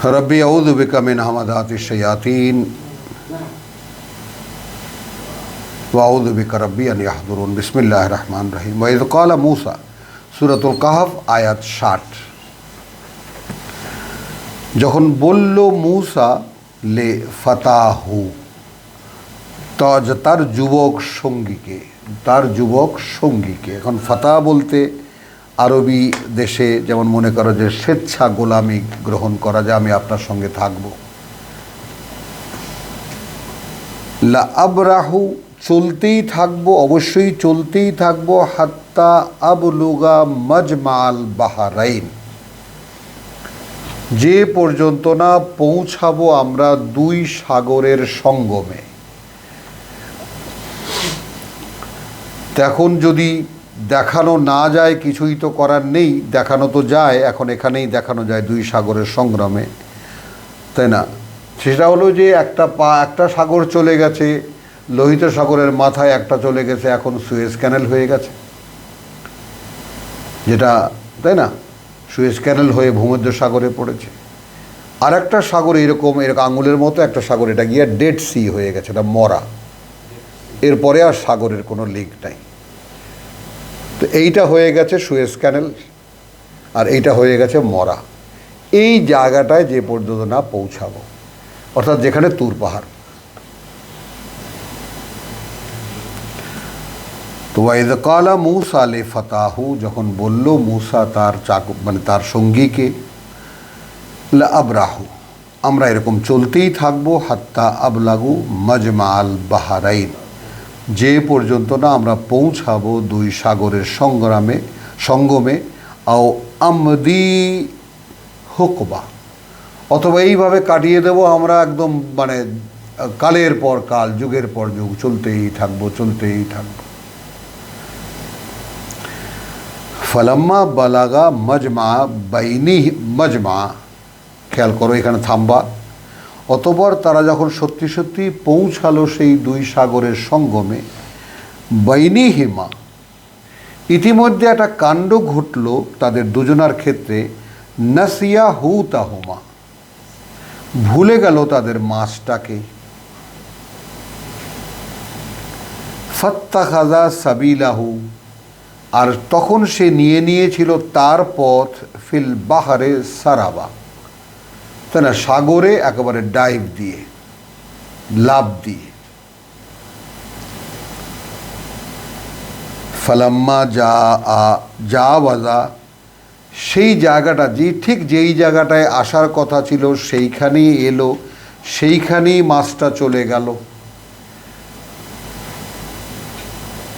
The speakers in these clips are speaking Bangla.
रब्बी औज़ु बिका मिन हमाज़ातिश शयातीन व औज़ु बिका रब्बी अन यहज़ुरून। बिस्मिल्लाहिर रहमानिर रहीम। व इज़ क़ाला मूसा, सूरतुल कहफ आयात 60। যখন বলল मूसा ले फताहू, তার যুবক সঙ্গীকে। এখন ফাতা বলতে আরবি দেশে যেমন মনে করো যে স্বেচ্ছা গোলামি গ্রহণ করা, যে আমি আপনার সঙ্গে থাকবো। লা আবরাহু, চলতেই থাকবো, অবশ্যই চলতেই থাকবো। হাত্তা আবলুগা মাজমাল বাহরাইন, যে পর্যন্ত না পৌঁছাবো আমরা দুই সাগরের সঙ্গমে। এখন যদি দেখানো না যায় কিছুই তো করার নেই, দেখানো তো যায়, এখন এখানেই দেখানো যায় দুই সাগরের সংগ্রামে, তাই না? সেটা হলো যে একটা সাগর চলে গেছে, লোহিত সাগরের মাথায় একটা চলে গেছে, এখন সুয়েজ ক্যানেল হয়ে গেছে, যেটা, তাই না, সুয়েজ ক্যানেল হয়ে ভূমধ্য সাগরে পড়েছে। আর একটা সাগর এরকম আঙুলের মতো একটা সাগর, এটা গিয়ে ডেড সি হয়ে গেছে, এটা মরা, এরপরে আর সাগরের কোনো লিক নাই। তো এইটা হয়ে গেছে সুয়েজ ক্যানেল, আর এইটা হয়ে গেছে মরা। এই জায়গাটায় যে পর্যন্ত না পৌঁছাবো, অর্থাৎ যেখানে তুর পাহাড়। তো ওয়াইদ কালা মূসা লে ফাতাহু, যখন বলল মূসা তার সঙ্গীকে, লা আবরাহু, আমরা এরকম চলতেই থাকবো, হাত্তা আবলাগু মাজমাল বাহরাইন, যে পর্যন্ত না আমরা পৌঁছাবো দুই সাগরের সঙ্গমে। আও আমদি হুকবা, অথবা এইভাবে কাটিয়ে দেব আমরা একদম, মানে কালের পর কাল, যুগের পর যুগ চলতেই থাকবো। ফালাম্মা বালাগা মাজমা, খেয়াল করো এখানে থামবা। অতঃপর তারা যখন সত্যি সত্যি পৌঁছালো সেই দুই সাগরের সঙ্গমে, বাইনিহিমা, ইতিমধ্যে একটা কাণ্ড ঘটল তাদের দুজনার ক্ষেত্রে। নাসিয়া হুতাহুমা, ভুলে গেল তাদের মাছটাকে। ফাত্তাখাযা সাবিলাহু, আর তখন সে নিয়েছিল তার পথ, ফিল বাহারে সারাবা, তাই না, সাগরে একেবারে ডাইভ দিয়ে, লাফ দিয়ে। ফালাম্মা জাওয়াজা, সেই জায়গাটা, ঠিক যেই জায়গাটায় আসার কথা ছিল সেইখানেই এলো, সেইখানেই মাছটা চলে গেল।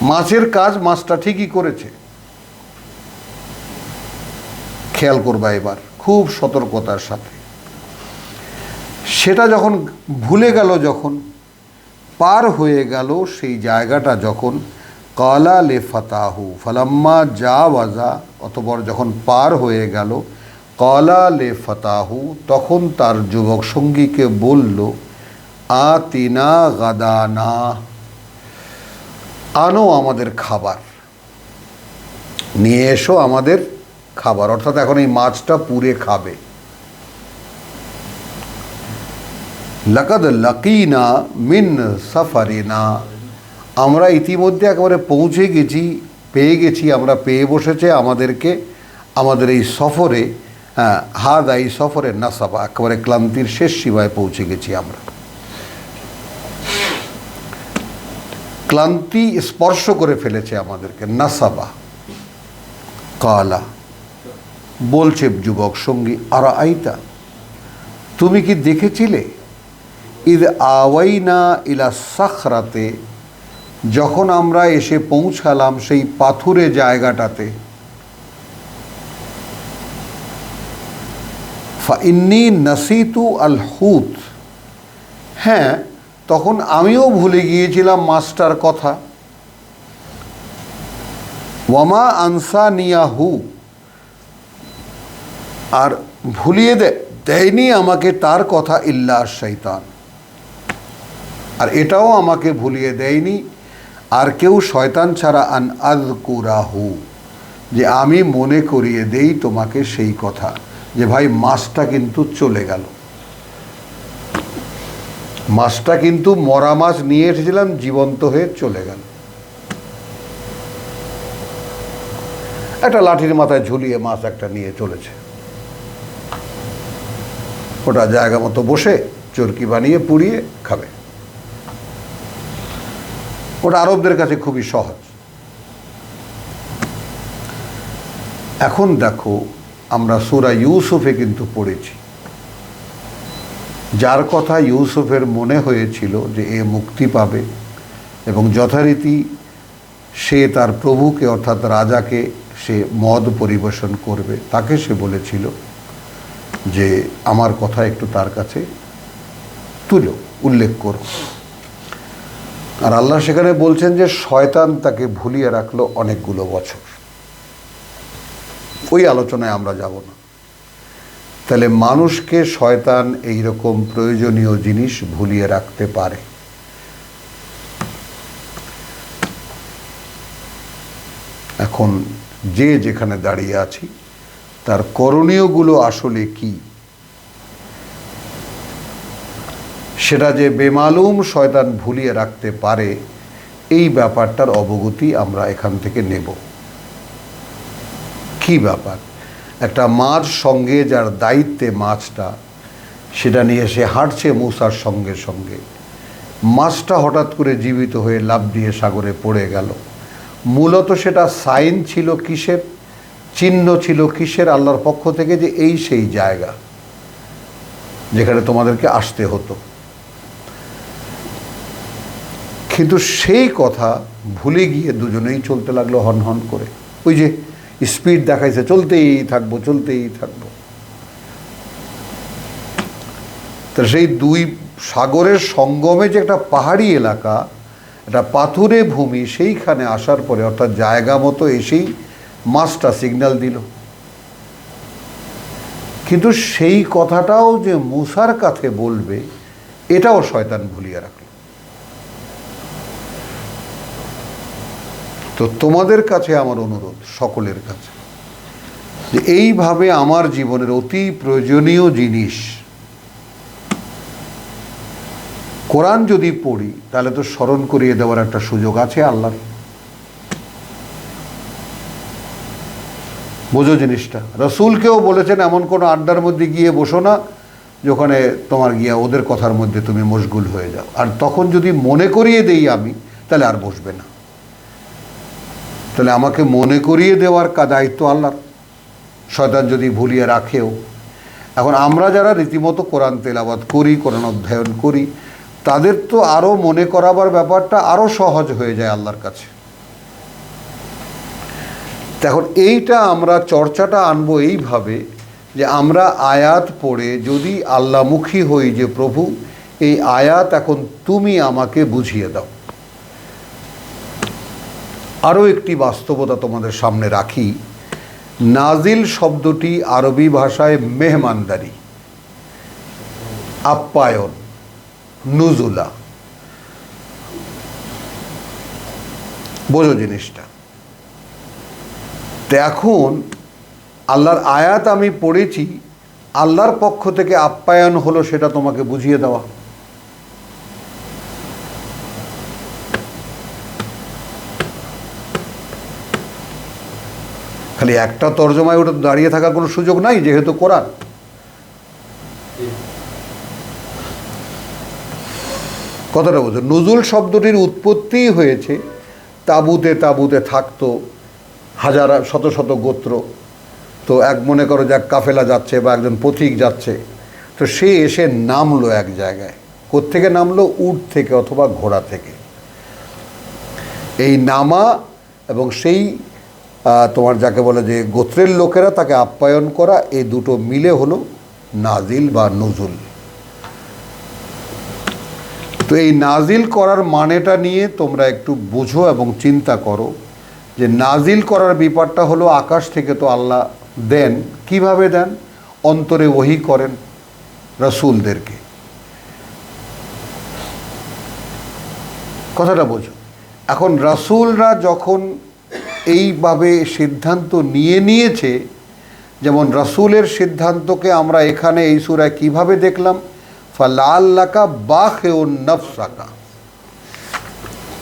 মাছের কাজ মাছটা ঠিকই করেছে। খেয়াল করবা এবার খুব সতর্কতার সাথে। সেটা যখন ভুলে গেল, যখন পার হয়ে গেল সেই জায়গাটা, যখন কালা লে ফাতাহু, ফালাম্মা জাওয়াজা, অতঃপর যখন পার হয়ে গেল, কালা লে ফাতাহু, তখন তার যুবক সঙ্গীকে বলল, আতিনা গাদানা, আনো আমাদের খাবার, নিয়ে এসো আমাদের খাবার। অর্থাৎ এখন এই মাছটা পুড়ে খাবে। লাকাদ লাকিনা মিন সাফারিনা, আমরা ইতিমধ্যে একেবারে পৌঁছে গেছি, আমরা পেয়ে বসেছে আমাদেরকে আমাদের এই সফরে। হাদা, এই সফরে নাসাবা, একেবারে ক্লান্তির শেষ সীমায় পৌঁছে গেছি আমরা। ক্লান্তি স্পর্শ করে ফেলেছে আমাদেরকে, নাসাবা। কালা, বলছে যুবক সঙ্গী, আরা আইতা, তুমি কি দেখেছিলে, ইদ আওয়াইনা ইলা সাখরাতে, যখন আমরা এসে পৌঁছালাম সেই পাথুরে জায়গাটাতে। ফাইন্নি নাসিতু আল হুত, হ্যাঁ তখন আমিও ভুলে গিয়েছিলাম মাছটার কথা। ওয়ামা আনসানিয়াহু, আর ভুলিয়ে দেয়নি আমাকে তার কথা ইল্লা শয়তান, আর এটাও আমাকে ভুলিয়ে দেয়নি আর কেউ শয়তান ছাড়া, আন আযকুরাহু, যে আমি মনে করিয়ে দেই তোমাকে সেই কথা, যে ভাই মাছটা কিন্তু চলে গেল, মাছটা কিন্তু মরা মাছ নিয়ে এসেছিলাম, জীবন্ত হয়ে চলে গেল। একটা লাঠির মাথায় ঝুলিয়ে মাছ একটা নিয়ে চলেছে, ওটা জায়গা মতো বসে চরকি বানিয়ে পুড়িয়ে খাবে। ওটা আরবদের কাছে খুবই সহজ। এখন দেখো, আমরা সূরা ইউসুফে কিন্তু পড়েছি, যার কথা ইউসুফের মনে হয়েছিল যে এ মুক্তি পাবে এবং যথারীতি সে তার প্রভুকে অর্থাৎ রাজাকে সে মদ পরিবেশন করবে, তাকে সে বলেছিল যে আমার কথা একটু তার কাছে তুলো, উল্লেখ করো। আর আল্লাহ সেখানে বলছেন যে শয়তান তাকে ভুলিয়ে রাখলো অনেকগুলো বছর। ওই আলোচনায় আমরা যাব না। তাহলে মানুষকে শয়তান এইরকম প্রয়োজনীয় জিনিস ভুলিয়ে রাখতে পারে। এখন যে যেখানে দাঁড়িয়ে আছি তার করণীয়গুলো আসলে কি, সেটা যে বেমালুম শয়তান ভুলিয়ে রাখতে পারে, এই ব্যাপারটার অবগতি আমরা এখান থেকে নেব। কি ব্যাপার? একটা মাছ সঙ্গে যার দায়িত্বে মাছটা, সেটা নিয়ে সে হাঁটছে মূসার সঙ্গে সঙ্গে, মাছটা হঠাৎ করে জীবিত হয়ে লাফ দিয়ে সাগরে পড়ে গেল। মূলত সেটা সাইন ছিল কিসের, চিহ্ন ছিল কিসের? আল্লাহর পক্ষ থেকে যে এই সেই জায়গা যেখানে তোমাদেরকে আসতে হতো। কিন্তু সেই কথা ভুলে গিয়ে দুজনেই চলতে লাগলো হন হন করে। ওই যে স্পিড দেখাইছে, চলতেই থাকবো চলতেই থাকবো। তো সেই দুই সাগরের সঙ্গমে যে একটা পাহাড়ি এলাকা, একটা পাথুরে ভূমি, সেইখানে আসার পরে অর্থাৎ জায়গা মতো এসেই মাছটা সিগন্যাল দিল। কিন্তু সেই কথাটাও যে মূসার কাছে বলবে, এটাও শয়তান ভুলিয়ে রাখল। তো তোমাদের কাছে আমার অনুরোধ, সকলের কাছে, যে এইভাবে আমার জীবনের অতি প্রয়োজনীয় জিনিস কোরআন যদি পড়ি, তাহলে তো স্মরণ করিয়ে দেওয়ার একটা সুযোগ আছে আল্লাহর। বোঝো জিনিসটা। রসুলকেও বলেছেন এমন কোনো আড্ডার মধ্যে গিয়ে বসো না যেখানে তোমার গিয়া ওদের কথার মধ্যে তুমি মশগুল হয়ে যাও। আর তখন যদি মনে করিয়ে দেই আমি, তাহলে আর বসবে না। তাহলে আমাকে মনে করিয়ে দেওয়ার দায়িত্ব আল্লাহর, শয়তান যদি ভুলিয়ে রাখেও। এখন আমরা যারা রীতিমতো কোরআন তেলাওয়াত করি, কোরআন অধ্যয়ন করি, তাদের তো আরও মনে করাবার ব্যাপারটা আরও সহজ হয়ে যায় আল্লাহর কাছে। এখন এইটা আমরা চর্চাটা আনবো এইভাবে যে আমরা আয়াত পড়ে যদি আল্লাহমুখী হই যে প্রভু এই আয়াত এখন তুমি আমাকে বুঝিয়ে দাও। আরও একটি বাস্তবতা তোমাদের সামনে রাখি। নাজিল শব্দটি আরবি ভাষায় মেহমানদারি, আপ্যায়ন, নুজুলা। বোঝো জিনিসটা। তো এখন আল্লাহর আয়াত আমি পড়েছি, আল্লাহর পক্ষ থেকে আপ্যায়ন হলো সেটা তোমাকে বুঝিয়ে দেওয়া। খালি একটা তর্জমায় ওটা দাঁড়িয়ে থাকার কোনো সুযোগ নাই, যেহেতু কোরআন। কথাটা বলছো। নুজুল শব্দটির উৎপত্তি হয়েছে তাঁবুতে, তাঁবুতে থাকতো হাজার শত শত গোত্র। তো এক মনে করো যে এক কাফেলা যাচ্ছে বা একজন পথিক যাচ্ছে, তো সে এসে নামলো এক জায়গায়। কোত্থেকে নামলো? উট থেকে অথবা ঘোড়া থেকে। এই নামা এবং সেই তোমার যাকে বলে যে গোত্রের লোকেরা তাকে আপ্যায়ন করা, এই দুটো মিলে হলো নাজিল বা নুজুল। তো এই নাজিল করার মানেটা নিয়ে তোমরা একটু বুঝো এবং চিন্তা করো যে নাজিল করার ব্যাপারটা হলো আকাশ থেকে তো আল্লাহ দেন। কিভাবে দেন? অন্তরে ওহী করেন রাসূলদেরকে। কথাটা বোঝো। এখন রাসূলরা যখন এইভাবে সিদ্ধান্ত নিয়েছে, যেমন রাসূলের সিদ্ধান্তকে আমরা এখানে এই সূরায় কিভাবে দেখলাম, ফালাল্লাকা বাখিউন নাফসাকা,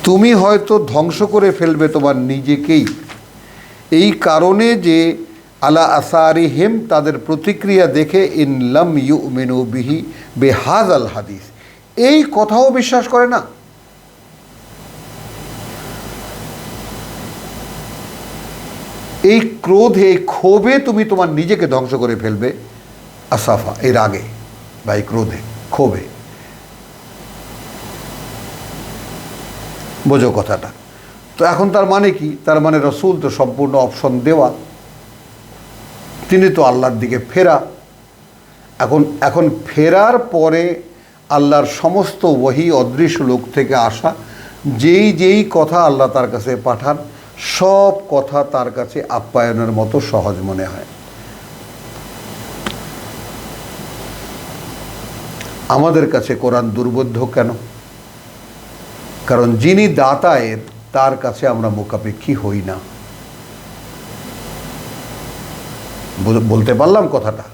তুমি হয়তো ধ্বংস করে ফেলবে তোমার নিজেকেই, এই কারণে যে আলা আসারিহিম, তাদের প্রতিক্রিয়া দেখে, ইন লাম ইউমিনু বিহি বিহাযাল হাদিস, এই কথাও বিশ্বাস করে না। এই ক্রোধে, এই ক্ষোভে তুমি তোমার নিজেকে ধ্বংস করে ফেলবে, আসাফা, এই রাগে বা এই ক্রোধে, ক্ষোভে। বোঝো কথাটা? তো এখন তার মানে কি? তার মানে রসুল তো সম্পূর্ণ অপশন দেওয়া, তিনি তো আল্লাহর দিকে ফেরা। এখন ফেরার পরে আল্লাহর সমস্ত ওহী অদৃশ্য লোক থেকে আসা যেই কথা আল্লাহ তার কাছে পাঠান, সব কথা তার কাছে আপ্যায়নের মতো সহজ মনে হয়। আমাদের কাছে কোরআন দুর্বোধ্য কেন? কারণ যিনি দাতায়ের, তার কাছে আমরা মুখাপেক্ষী হই না। বলতে পারলাম কথাটা?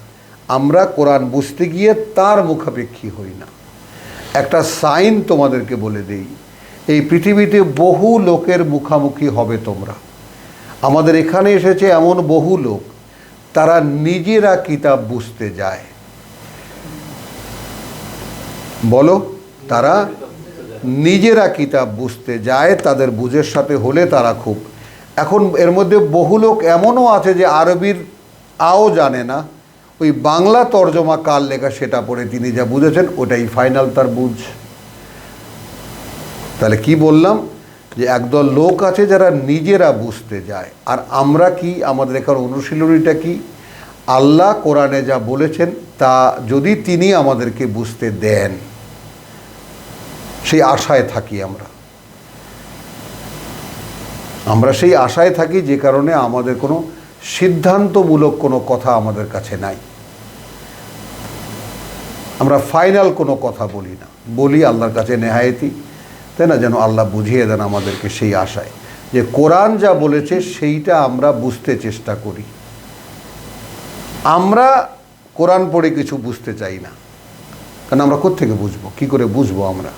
আমরা কোরআন বুঝতে গিয়ে তার মুখাপেক্ষী হই না। একটা সাইন তোমাদেরকে বলে দেই, এই পৃথিবীতে বহু লোকের মুখামুখি হবে তোমরা। আমাদের এখানে এসেছে এমন বহু লোক, তারা নিজেরা কিতাব বুঝতে যায়। বলো, তারা নিজেরা কিতাব বুঝতে যায়, তাদের বুঝের সাথে হলে তারা খুব। এখন এর মধ্যে বহু লোক এমনও আছে যে আরবির আও জানে না, ওই বাংলা তর্জমা কার লেখা সেটা পড়ে তিনি যা বুঝেছেন ওটাই ফাইনাল তার বুঝ। তাহলে কি বললাম? যে একদল লোক আছে যারা নিজেরা বুঝতে যায়। আর আমরা কি, আমাদের এখানে অনুশীলনীটা কি? আল্লাহ কোরআনে যা বলেছেন তা যদি তিনি আমাদেরকে বুঝতে দেন, সেই আশায় থাকি আমরা সেই আশায় থাকি, যে কারণে আমাদের কোনো সিদ্ধান্তমূলক কোনো কথা আমাদের কাছে নাই। আমরা ফাইনাল কোনো কথা বলি না, বলি আল্লাহর কাছে নেহায়েতি, তাই না, যেন আল্লাহ বুঝিয়ে দেন আমাদেরকে, সেই আশায় যে কোরআন যা বলেছে সেইটা আমরা বুঝতে চেষ্টা করি। আমরা কোরআন পড়ে কিছু বুঝতে চাই না, কারণ আমরা কোত্থেকে বুঝবো, কি করে বুঝবো আমরা?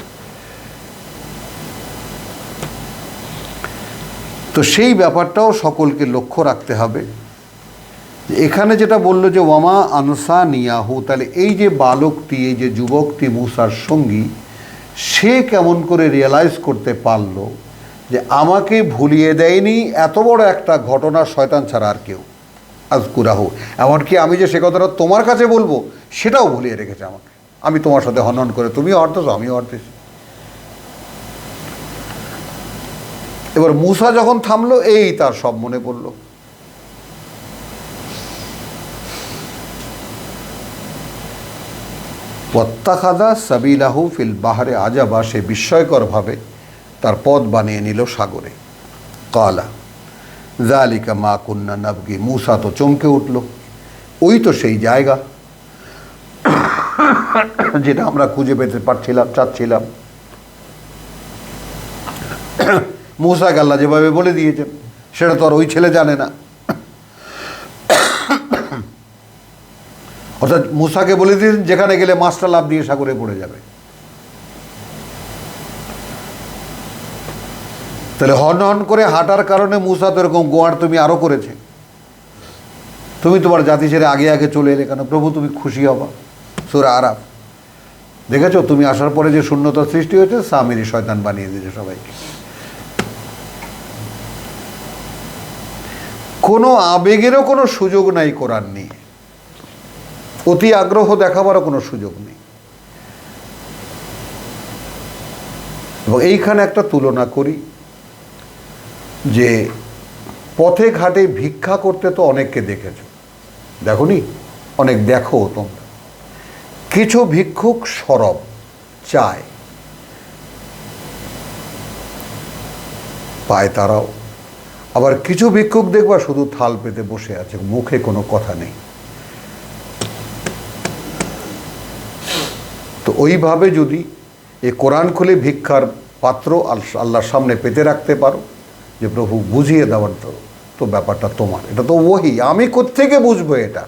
তো সেই ব্যাপারটাও সকলকে লক্ষ্য রাখতে হবে। এখানে যেটা বললো যে ওয়ামা আনসা নিয়াহু, তাহলে এই যে বালকটি, এই যে যুবকটি মুসার সঙ্গী, সে কেমন করে রিয়েলাইজ করতে পারলো যে আমাকে ভুলিয়ে দেয়নি এত বড় একটা ঘটনা শয়তান ছাড়া আর কেউ। আজকুরাহু, এমনকি আমি যে সে কথাটা তোমার কাছে বলবো সেটাও ভুলিয়ে রেখেছে আমাকে। আমি তোমার সাথে হনন করে, তুমিও হরতেছো আমিও হরতেছি। এবার মুসা যখন থামলো, এই তার সব মনে পড়লো। ওয়াত্তাখাযা সাবিলাহু ফিল বাহরে আজাবা, সে বিস্ময়করভাবে তার পথ বানিয়ে নিল সাগরে। কালা যালিকা মা কুন্না নাবগি, মুসা তো চমকে উঠল, ওই তো সেই জায়গা যেটা আমরা খুঁজে পেতে চাচ্ছিলাম। মুসাকে আল্লাহ যেভাবে বলে দিয়েছেন সেটা তো আর ওই ছেলে জানে না। অর্থাৎ মুসাকে বলে দিয়েছেন যেখানে গেলে মাছটা লাফ দিয়ে সাগরে পড়ে যাবে। তাহলে হন হন করে হাঁটার কারণে মুসা তো এরকম গোয়ার তুমি আরও করেছে। তুমি তোমার জাতি ছেড়ে আগে আগে চলে এলে কেন? প্রভু তুমি খুশি হবা। সূরা আরাফ দেখেছো? তুমি আসার পরে যে শূন্যতার সৃষ্টি হয়েছে, সামিরি শয়তান বানিয়ে দিয়েছে সবাইকে। কোনো আবেগেরও কোনো সুযোগ নাই কোরআন নিয়ে, অতি আগ্রহ দেখাবারও কোনো সুযোগ নেই। এবং এইখানে একটা তুলনা করি যে পথে ঘাটে ভিক্ষা করতে তো অনেককে দেখেছো, দেখোনি? অনেক দেখো তোমরা। কিছু ভিক্ষুক সরব চায়, পায় তারাও। আবার কিছু ভিক্ষুক দেখবা শুধু থাল পেতে বসে আছে, মুখে কোনো কথা নেই। তো ওইভাবে যদি এ কোরআন খুলে ভিক্ষার পাত্র আল্লাহর সামনে পেতে রাখতে পারো, যে প্রভু বুঝিয়ে দেওয়ার তো তো ব্যাপারটা তোমার, এটা তো ওহি, আমি কোত্থেকে বুঝবো এটা?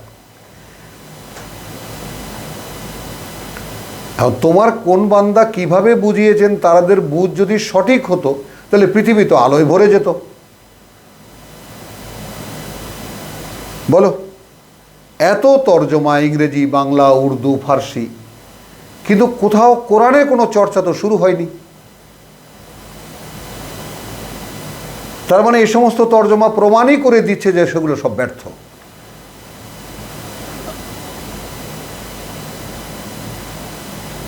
এখন তোমার কোন বান্দা কিভাবে বুঝিয়েছেন, তাদের বুঝ যদি সঠিক হতো তাহলে পৃথিবী তো আলোয় ভরে যেত। বলো, এত তর্জমা ইংরেজি, বাংলা, উর্দু, ফার্সি, কিন্তু কোথাও কোরআনের কোনো চর্চা তো শুরু হয়নি। তার মানে এই সমস্ত তর্জমা প্রমাণই করে দিচ্ছে যে সেগুলো সব ব্যর্থ।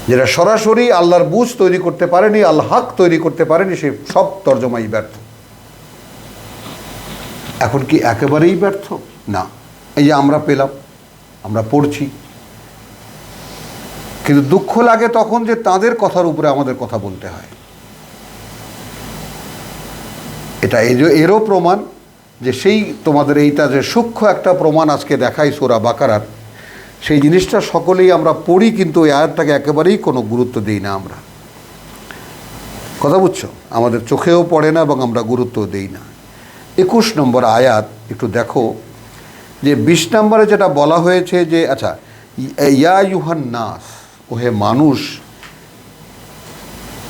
যেটা সরাসরি আল্লাহর বুঝ তৈরি করতে পারেনি, আল্লাহ হক তৈরি করতে পারেনি, সেই সব তর্জমাই ব্যর্থ। এখন কি একেবারেই ব্যর্থ? না, এই যে আমরা পেলাম, আমরা পড়ছি, কিন্তু দুঃখ লাগে তখন যে তাদের কথার উপরে আমাদের কথা বলতে হয়। এটা এরও প্রমাণ যে সেই তোমাদের এইটা যে সূক্ষ্ম একটা প্রমাণ আজকে দেখাই সূরা বাকারার, সেই জিনিসটা সকলেই আমরা পড়ি, কিন্তু ওই আয়াতটাকে একেবারেই কোনো গুরুত্ব দিই না আমরা। কথা বুঝছো? আমাদের চোখেও পড়ে না এবং আমরা গুরুত্ব দিই না। 21 নম্বর আয়াত একটু দেখো, যে 20 নম্বরে যেটা বলা হয়েছে যে আচ্ছা, ইয়া ইউহান নাস, ওহে মানুষ,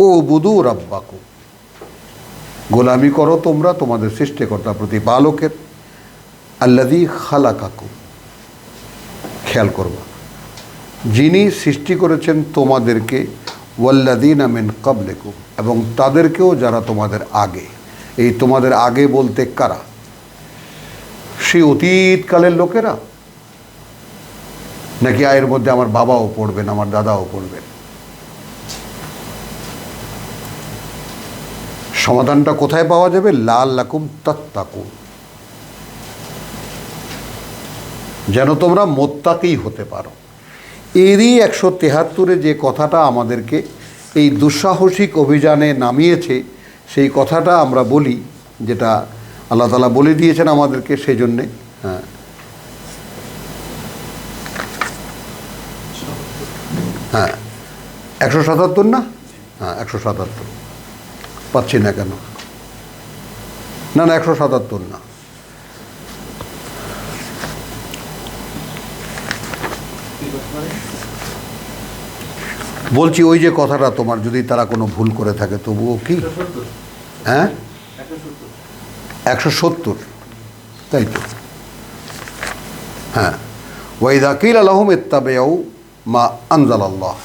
ও বুদু রাব্বাকুম, গোলামি করো তোমরা তোমাদের সৃষ্টিকর্তা প্রতিপালকের, আল্লাযী খালাকাকুম, খেয়াল করবা, যিনি সৃষ্টি করেছেন তোমাদেরকে, ওয়াল্লাযীনা মিন ক্বাবলিকুম, এবং তাদেরকেও যারা তোমাদের আগে। এই তোমাদের আগে বলতে কারা? সেই অতীতকালের লোকেরা, নাকি এর মধ্যে আমার বাবাও পড়বেন, আমার দাদাও পড়বেন? সমাধানটা কোথায় পাওয়া যাবে? লাআল্লাকুম তাত্তাকুন, যেন তোমরা মোত্তাকি হতে পারো। এরই 173-এ যে কথাটা আমাদেরকে এই দুঃসাহসিক অভিযানে নামিয়েছে, সেই কথাটা আমরা বলি, যেটা আল্লাহ তাআলা বলে দিয়েছেন আমাদেরকে, সেই জন্যে। হ্যাঁ হ্যাঁ 177 না? হ্যাঁ 177, পাচ্ছি না কেন? না না 177 না, বলছি ওই যে কথাটা তোমার, যদি তারা কোনো ভুল করে থাকে তবুও কি? হ্যাঁ 170, তাই তো? হ্যাঁ, ওয়াইদা কিলা লাহুম ইত্তাবিউ মা আনজালাল্লাহ,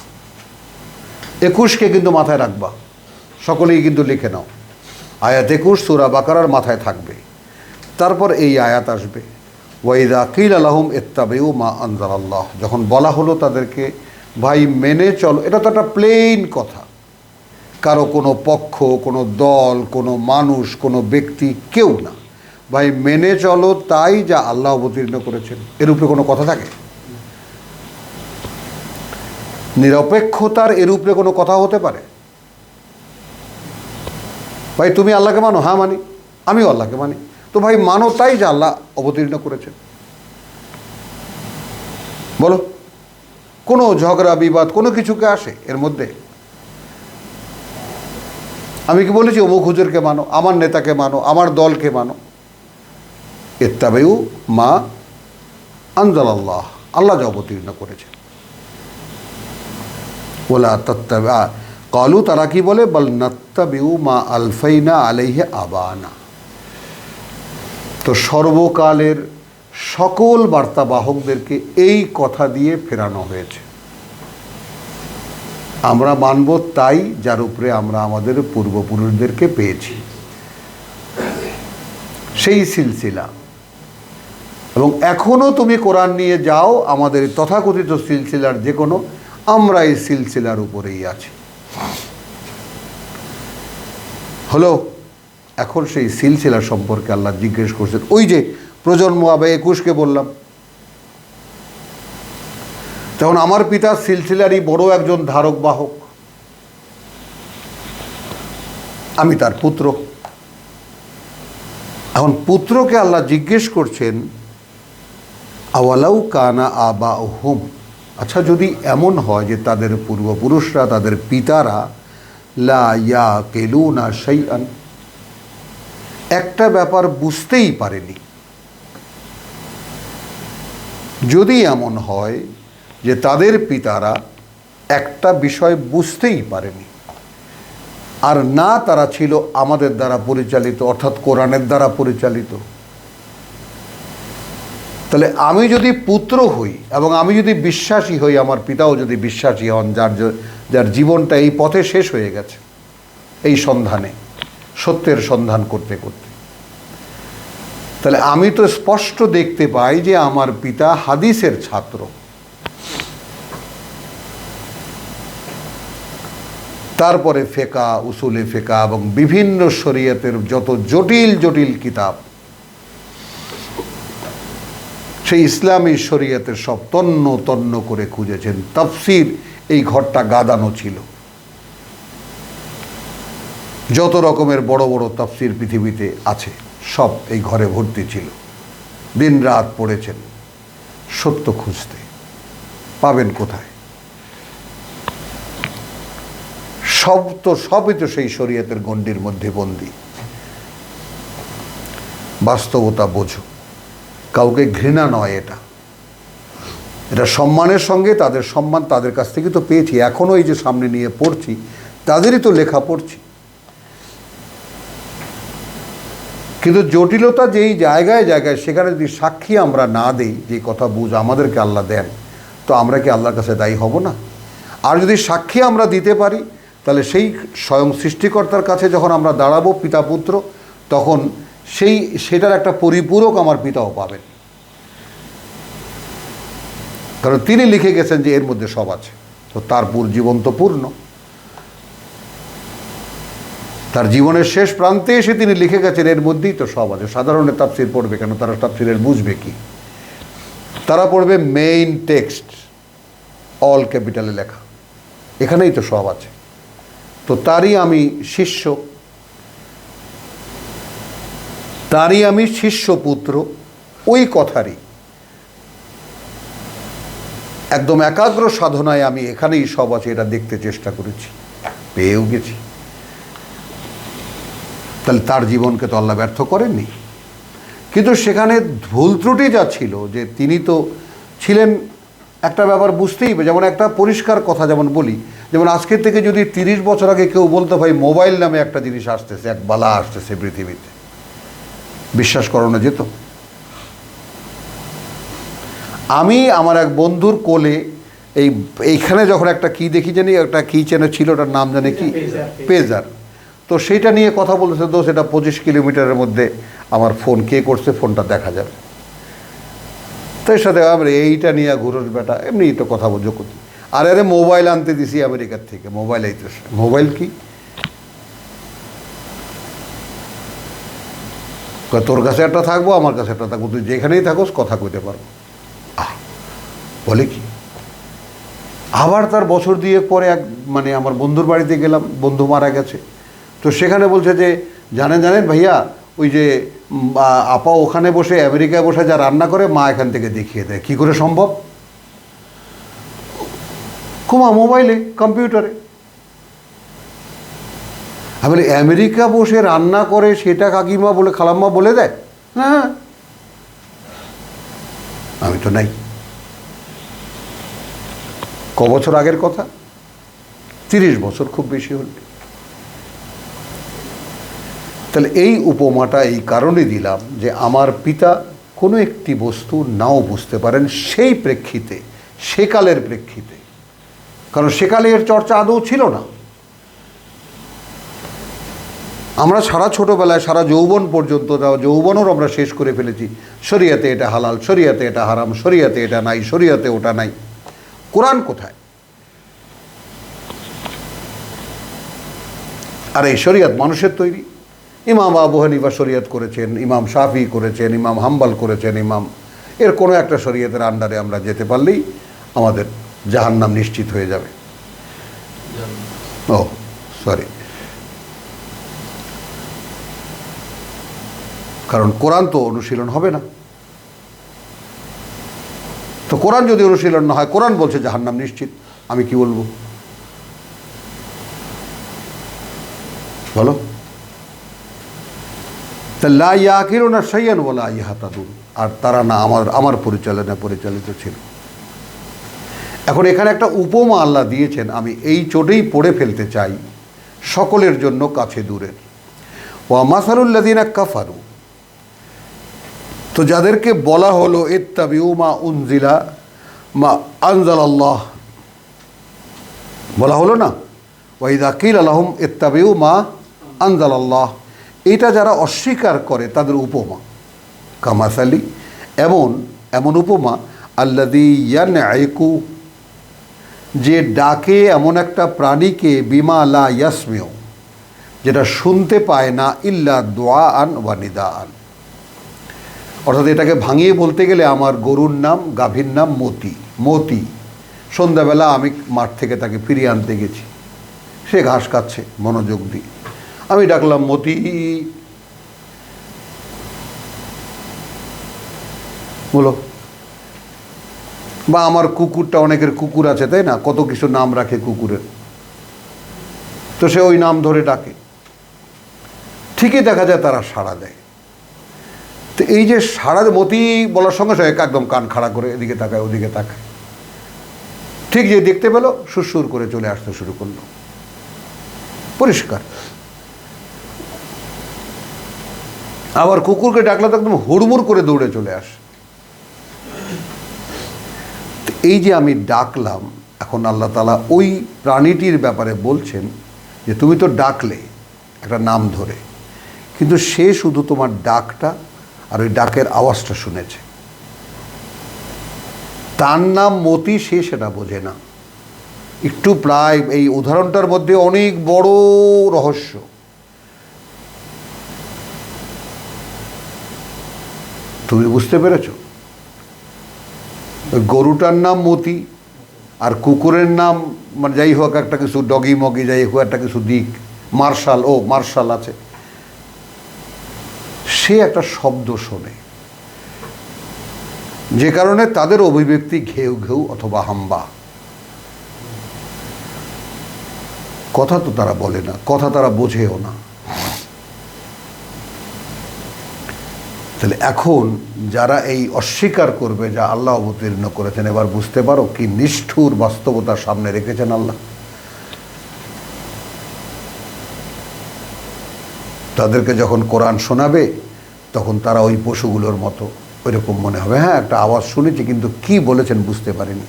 21কে কিন্তু মাথায় রাখবা, সকলেই কিন্তু লিখে নাও। আয়াত 21 সূরা বাকারার মাথায় থাকবে। তারপর এই আয়াত আসবে, ওয়াইদা কিলা লাহুম ইত্তাবিউ মা আনজালাল্লাহ, যখন বলা হলো তাদেরকে ভাই মেনে চলো, এটা তো একটা প্লেন কথা, কারো কোনো পক্ষ, কোনো দল, কোনো মানুষ, কোনো ব্যক্তি, কেউ না, ভাই মেনে চলো তাই যা আল্লাহ অবতীর্ণ করেছেন। এর উপরে কোনো কথা থাকে? নিরপেক্ষতার এর উপরে কোনো কথা হতে পারে? ভাই তুমি আল্লাহকে মানো? হ্যাঁ মানি, আমিও আল্লাহকে মানি। তো ভাই মানো তাই যা আল্লাহ অবতীর্ণ করেছেন। বলো, কোনো ঝগড়া বিবাদ কোনো কিছুকে আসে এর মধ্যে? আমি কি বলেছি অমুক হুজুরকে মানো, আমার নেতাকে মানো, আমার দলকে মানো? ইত্তাবিউ মা আনজালাল্লাহ, আল্লাহ যা অবতীর্ণ করেছেন। ওয়ালা তাত্তাবিউ, ক্বালু, তারা কি বলে? বাল নাত্তাবিউ মা আলফাইনা আলাইহি আবানা। তো সর্বকালের সকল বার্তাবাহকদেরকে এই কথা দিয়ে ফেরানো হয়েছে, আমরা মানব তাই যার উপরে আমরা আমাদের পূর্বপুরুষদেরকে পেয়েছি, সেই সিলসিলা। এবং এখনও তুমি কোরআন নিয়ে যাও, আমাদের তথাকথিত সিলসিলার যে কোনো, আমরা এই সিলসিলার উপরেই আছি। হলো, এখন সেই সিলসিলা সম্পর্কে আল্লাহ জিজ্ঞেস করছেন। ওই যে প্রজন্ম, আবে 21কে বললাম, তখন আমার পিতার সিলসিলারই বড় একজন ধারক বাহক, আমি তার পুত্র। এখন পুত্রকে আল্লাহ জিজ্ঞেস করছেন, আওয়ালাউ কানা আবাউহুম, আচ্ছা যদি এমন হয় যে তাদের পূর্বপুরুষরা, তাদের পিতারা, লা ইয়াকিলুনা শাইআন, একটা ব্যাপার বুঝতেই পারেনি। যদি এমন হয় যে তাদের পিতারা একটা বিষয় বুঝতেই পারেনি, আর না তারা ছিল আমাদের দ্বারা পরিচালিত, অর্থাৎ কোরআনের দ্বারা পরিচালিত, তাহলে আমি যদি পুত্র হই এবং আমি যদি বিশ্বাসী হই, আমার পিতাও যদি বিশ্বাসী হন, যার জীবনটা এই পথে শেষ হয়ে গেছে, এই সন্ধানে, সত্যের সন্ধান করতে করতে, তাহলে আমি তো স্পষ্ট দেখতে পাই যে আমার পিতা হাদিসের ছাত্র। তারপরে ফেকা, উসুলে ফেকা এবং বিভিন্ন শরীয়তের যত জটিল জটিল কিতাব, সেই ইসলামী শরীয়তের সব তন্ন তন্ন করে খুঁজেছেন। তাফসির এই ঘরটা গাদানো ছিল, যত রকমের বড় বড় তাফসির পৃথিবীতে আছে সব এই ঘরে ভর্তি ছিল। দিন রাত পড়েছেন সত্য খুঁজতে। পাবেন কোথায়? সবই তো সেই শরীয়তের গণ্ডির মধ্যে বন্দী। বাস্তবতা বোঝো, কাউকে ঘৃণা নয়, এটা সম্মানের সঙ্গে তাদের সম্মান তাদের কাছ থেকে তো পেয়েছি, এখনও এই যে সামনে নিয়ে পড়ছি তাদেরই তো লেখা পড়ছি। কিন্তু জটিলতা যেই জায়গায় জায়গায়, সেখানে যদি সাক্ষী আমরা না দিই, যে কথা বুঝ আমাদেরকে আল্লাহ দেন, তো আমরা কি আল্লাহর কাছে দায়ী হব না? আর যদি সাক্ষী আমরা দিতে পারি, তাহলে সেই স্বয়ং সৃষ্টিকর্তার কাছে যখন আমরা দাঁড়াবো পিতা পুত্র, তখন সেটার একটা পরিপূরক আমার পিতাও পাবেন। কারণ তিনি লিখে গেছেন যে এর মধ্যে সব আছে। তো তার জীবন তো পূর্ণ, তার জীবনের শেষ প্রান্তে এসে তিনি লিখে গেছেন এর মধ্যেই তো সব আছে। সাধারণের তাফসির পড়বে কেন? তারা তাফসিরের বুঝবে কি? তারা পড়বে মেইন টেক্সট, অল ক্যাপিটালে লেখা, এখানেই তো সব আছে। তো তারই আমি শিষ্য পুত্র, ওই কথারই একদম একাগ্র সাধনায় আমি এখানেই সব আছে এটা দেখতে চেষ্টা করেছি, পেয়েও গেছি। তাহলে তার জীবনকে তো আল্লাহ ব্যর্থ করেননি। কিন্তু সেখানে ভুল ত্রুটি যা ছিল, যে তিনি তো ছিলেন, একটা ব্যাপার বুঝতেই, যেমন একটা পরিষ্কার কথা যেমন বলি, যেমন আজকের থেকে যদি 30 বছর আগে কেউ বলতো ভাই মোবাইল নামে একটা জিনিস আসতেছে, এক বালা আসতেছে পৃথিবীতে, বিশ্বাস করানো যেত? আমি আমার এক বন্ধুর কোলে এইখানে যখন একটা কি দেখি জানি, একটা কি চেনে ছিল, ওটার নাম জানে কি, পেজার, তো সেইটা নিয়ে কথা বলেছে, তো সেটা 25 কিলোমিটারের মধ্যে আমার ফোন কে করছে ফোনটা দেখা যাবে। তো এর সাথে আমরা এইটা নিয়ে ঘুরোস বেটা, এমনি তো কথা বলছো করতে। আর আরে মোবাইল আনতে দিছি আমেরিকার থেকে, মোবাইল আইতেছে। মোবাইল কি? তোর কাছে একটা থাকবো, আমার কাছে একটা থাকবো, তুই যেখানেই থাকোস কথা কইতে পারবো। বলে কি? আবার তার বছর দুয়েক পরে আমার বন্ধুর বাড়িতে গেলাম, বন্ধু মারা গেছে, তো সেখানে বলছে যে জানেন ভাইয়া, ওই যে আপা ওখানে বসে আমেরিকায় বসে যা রান্না করে, মা এখান থেকে দেখিয়ে দেয়। কি করে সম্ভব? কুমা মোবাইলে, কম্পিউটারে। আমি বলি আমেরিকা বসে রান্না করে সেটা কাকিমা বলে, খালাম্মা বলে দেয়? হ্যাঁ, আমি তো নাই। ক বছর আগের কথা? 30 বছর খুব বেশি হল। তাহলে এই উপমাটা এই কারণে দিলাম যে আমার পিতা কোনো একটি বস্তু নাও বুঝতে পারেন সেই প্রেক্ষিতে, সেকালের প্রেক্ষিতে, কারণ সেকালে এর চর্চা আদৌ ছিল না। আমরা সারা ছোটোবেলায়, সারা যৌবন পর্যন্ত, যৌবনও আমরা শেষ করে ফেলেছি শরিয়াতে এটা হালাল, শরিয়াতে এটা হারাম, শরিয়াতে এটা নাই, শরিয়াতে ওটা নাই। কোরআন কোথায়? আর এই শরিয়াত মানুষের তৈরি। ইমাম আবু হানিফা শরিয়াত করেছেন, ইমাম শাফি করেছেন, ইমাম হাম্বাল করেছেন, এর কোনো একটা শরিয়াতের আন্ডারে আমরা যেতে পারলেই আমাদের জাহান্নাম নিশ্চিত হয়ে যাবে। ও সরি, কারণ কোরআন তো অনুশীলন হবে না। তো কোরআন যদি অনুশীলন না হয়, কোরআন বলছে জাহান্নাম নিশ্চিত, আমি কি বলবো বলো? তা লা ইয়াকিলুনা শাইআন ওয়ালা ইয়াহতাদুন, আর তারা না আমার পরিচালনায় পরিচালিত ছিল। এখন এখানে একটা উপমা আল্লাহ দিয়েছেন, আমি এই চোটেই পড়ে ফেলতে চাই সকলের জন্য কাছে দূরের। ওয়া মাসালুল্লাযিনা কাফারু, তো যাদেরকে বলা হলো ইত্তাবিউ মা উনজিলা মা আনজালাল্লাহ, বলা হলো না ওয়া ইযা কিলা লাহুম ইত্তাবিউ মা আনজালাল্লাহ, এটা যারা অস্বীকার করে তাদের উপমা কামাসালি, এমন উপমা আল্লাযী ইয়ানঈকু, যে ডাকে এমন একটা প্রাণীকে বিমা লা ইয়াসমিউ, যেটা শুনতে পায় না, ইল্লা দুআআন ওয়া নিদাআন। অর্থাৎ এটাকে ভাঙিয়ে বলতে গেলে আমার গরুর নাম, গাভীর নাম মতি, সন্ধ্যাবেলা আমি মাঠ থেকে তাকে ফিরিয়ে আনতে গেছি, সে ঘাস খাচ্ছে মনোযোগ দিয়ে, আমি ডাকলাম মতি, বলো। বা আমার কুকুরটা, অনেকের কুকুর আছে তাই না, কত কিছু নাম রাখে কুকুরের, তো সে ওই নাম ধরে ডাকে, ঠিকই দেখা যায় তারা সাড়া দেয়। তো এই যে সাড়া মতি বলার সঙ্গে সঙ্গে একদম কান খাড়া করে এদিকে তাকায় ওদিকে তাকায়, ঠিক যে দেখতে পেল সুরসুর করে চলে আসতে শুরু করলো, পরিষ্কার। আবার কুকুরকে ডাকলে তো একদম হুড়মুড় করে দৌড়ে চলে আসে। এই যে আমি ডাকলাম, এখন আল্লাহ তাআলা ওই প্রাণীটির ব্যাপারে বলছেন যে তুমি তো ডাকলে একটা নাম ধরে, কিন্তু সে শুধু তোমার ডাকটা আর ওই ডাকের আওয়াজটা শুনেছে, তার নাম মতি, সে সেটা বোঝে না। একটু প্রায় এই উদাহরণটার মধ্যে অনেক বড় রহস্য। তুমি বুঝতে পেরেছ? গরুটার নাম মতি আর কুকুরের নাম মানে যাই হোক একটা কিছু ডগি মগি, যাই হোক একটা কিছু দিক, মার্শাল আছে, সে একটা শব্দ শোনে, যে কারণে তাদের অভিব্যক্তি ঘেউ ঘেউ অথবা হাম্বা। কথা তো তারা বলে না, কথা তারা বোঝেও না। তাহলে এখন যারা এই অস্বীকার করবে যা আল্লাহ অবতীর্ণ করেছেন, এবার বুঝতে পারো কি নিষ্ঠুর বাস্তবতার সামনে রেখেছেন আল্লাহ। তাদেরকে যখন কোরআন শোনাবে তখন তারা ওই পশুগুলোর মতো ওইরকম মনে হবে, হ্যাঁ একটা আওয়াজ শুনেছি কিন্তু কি বলেছেন বুঝতে পারিনি।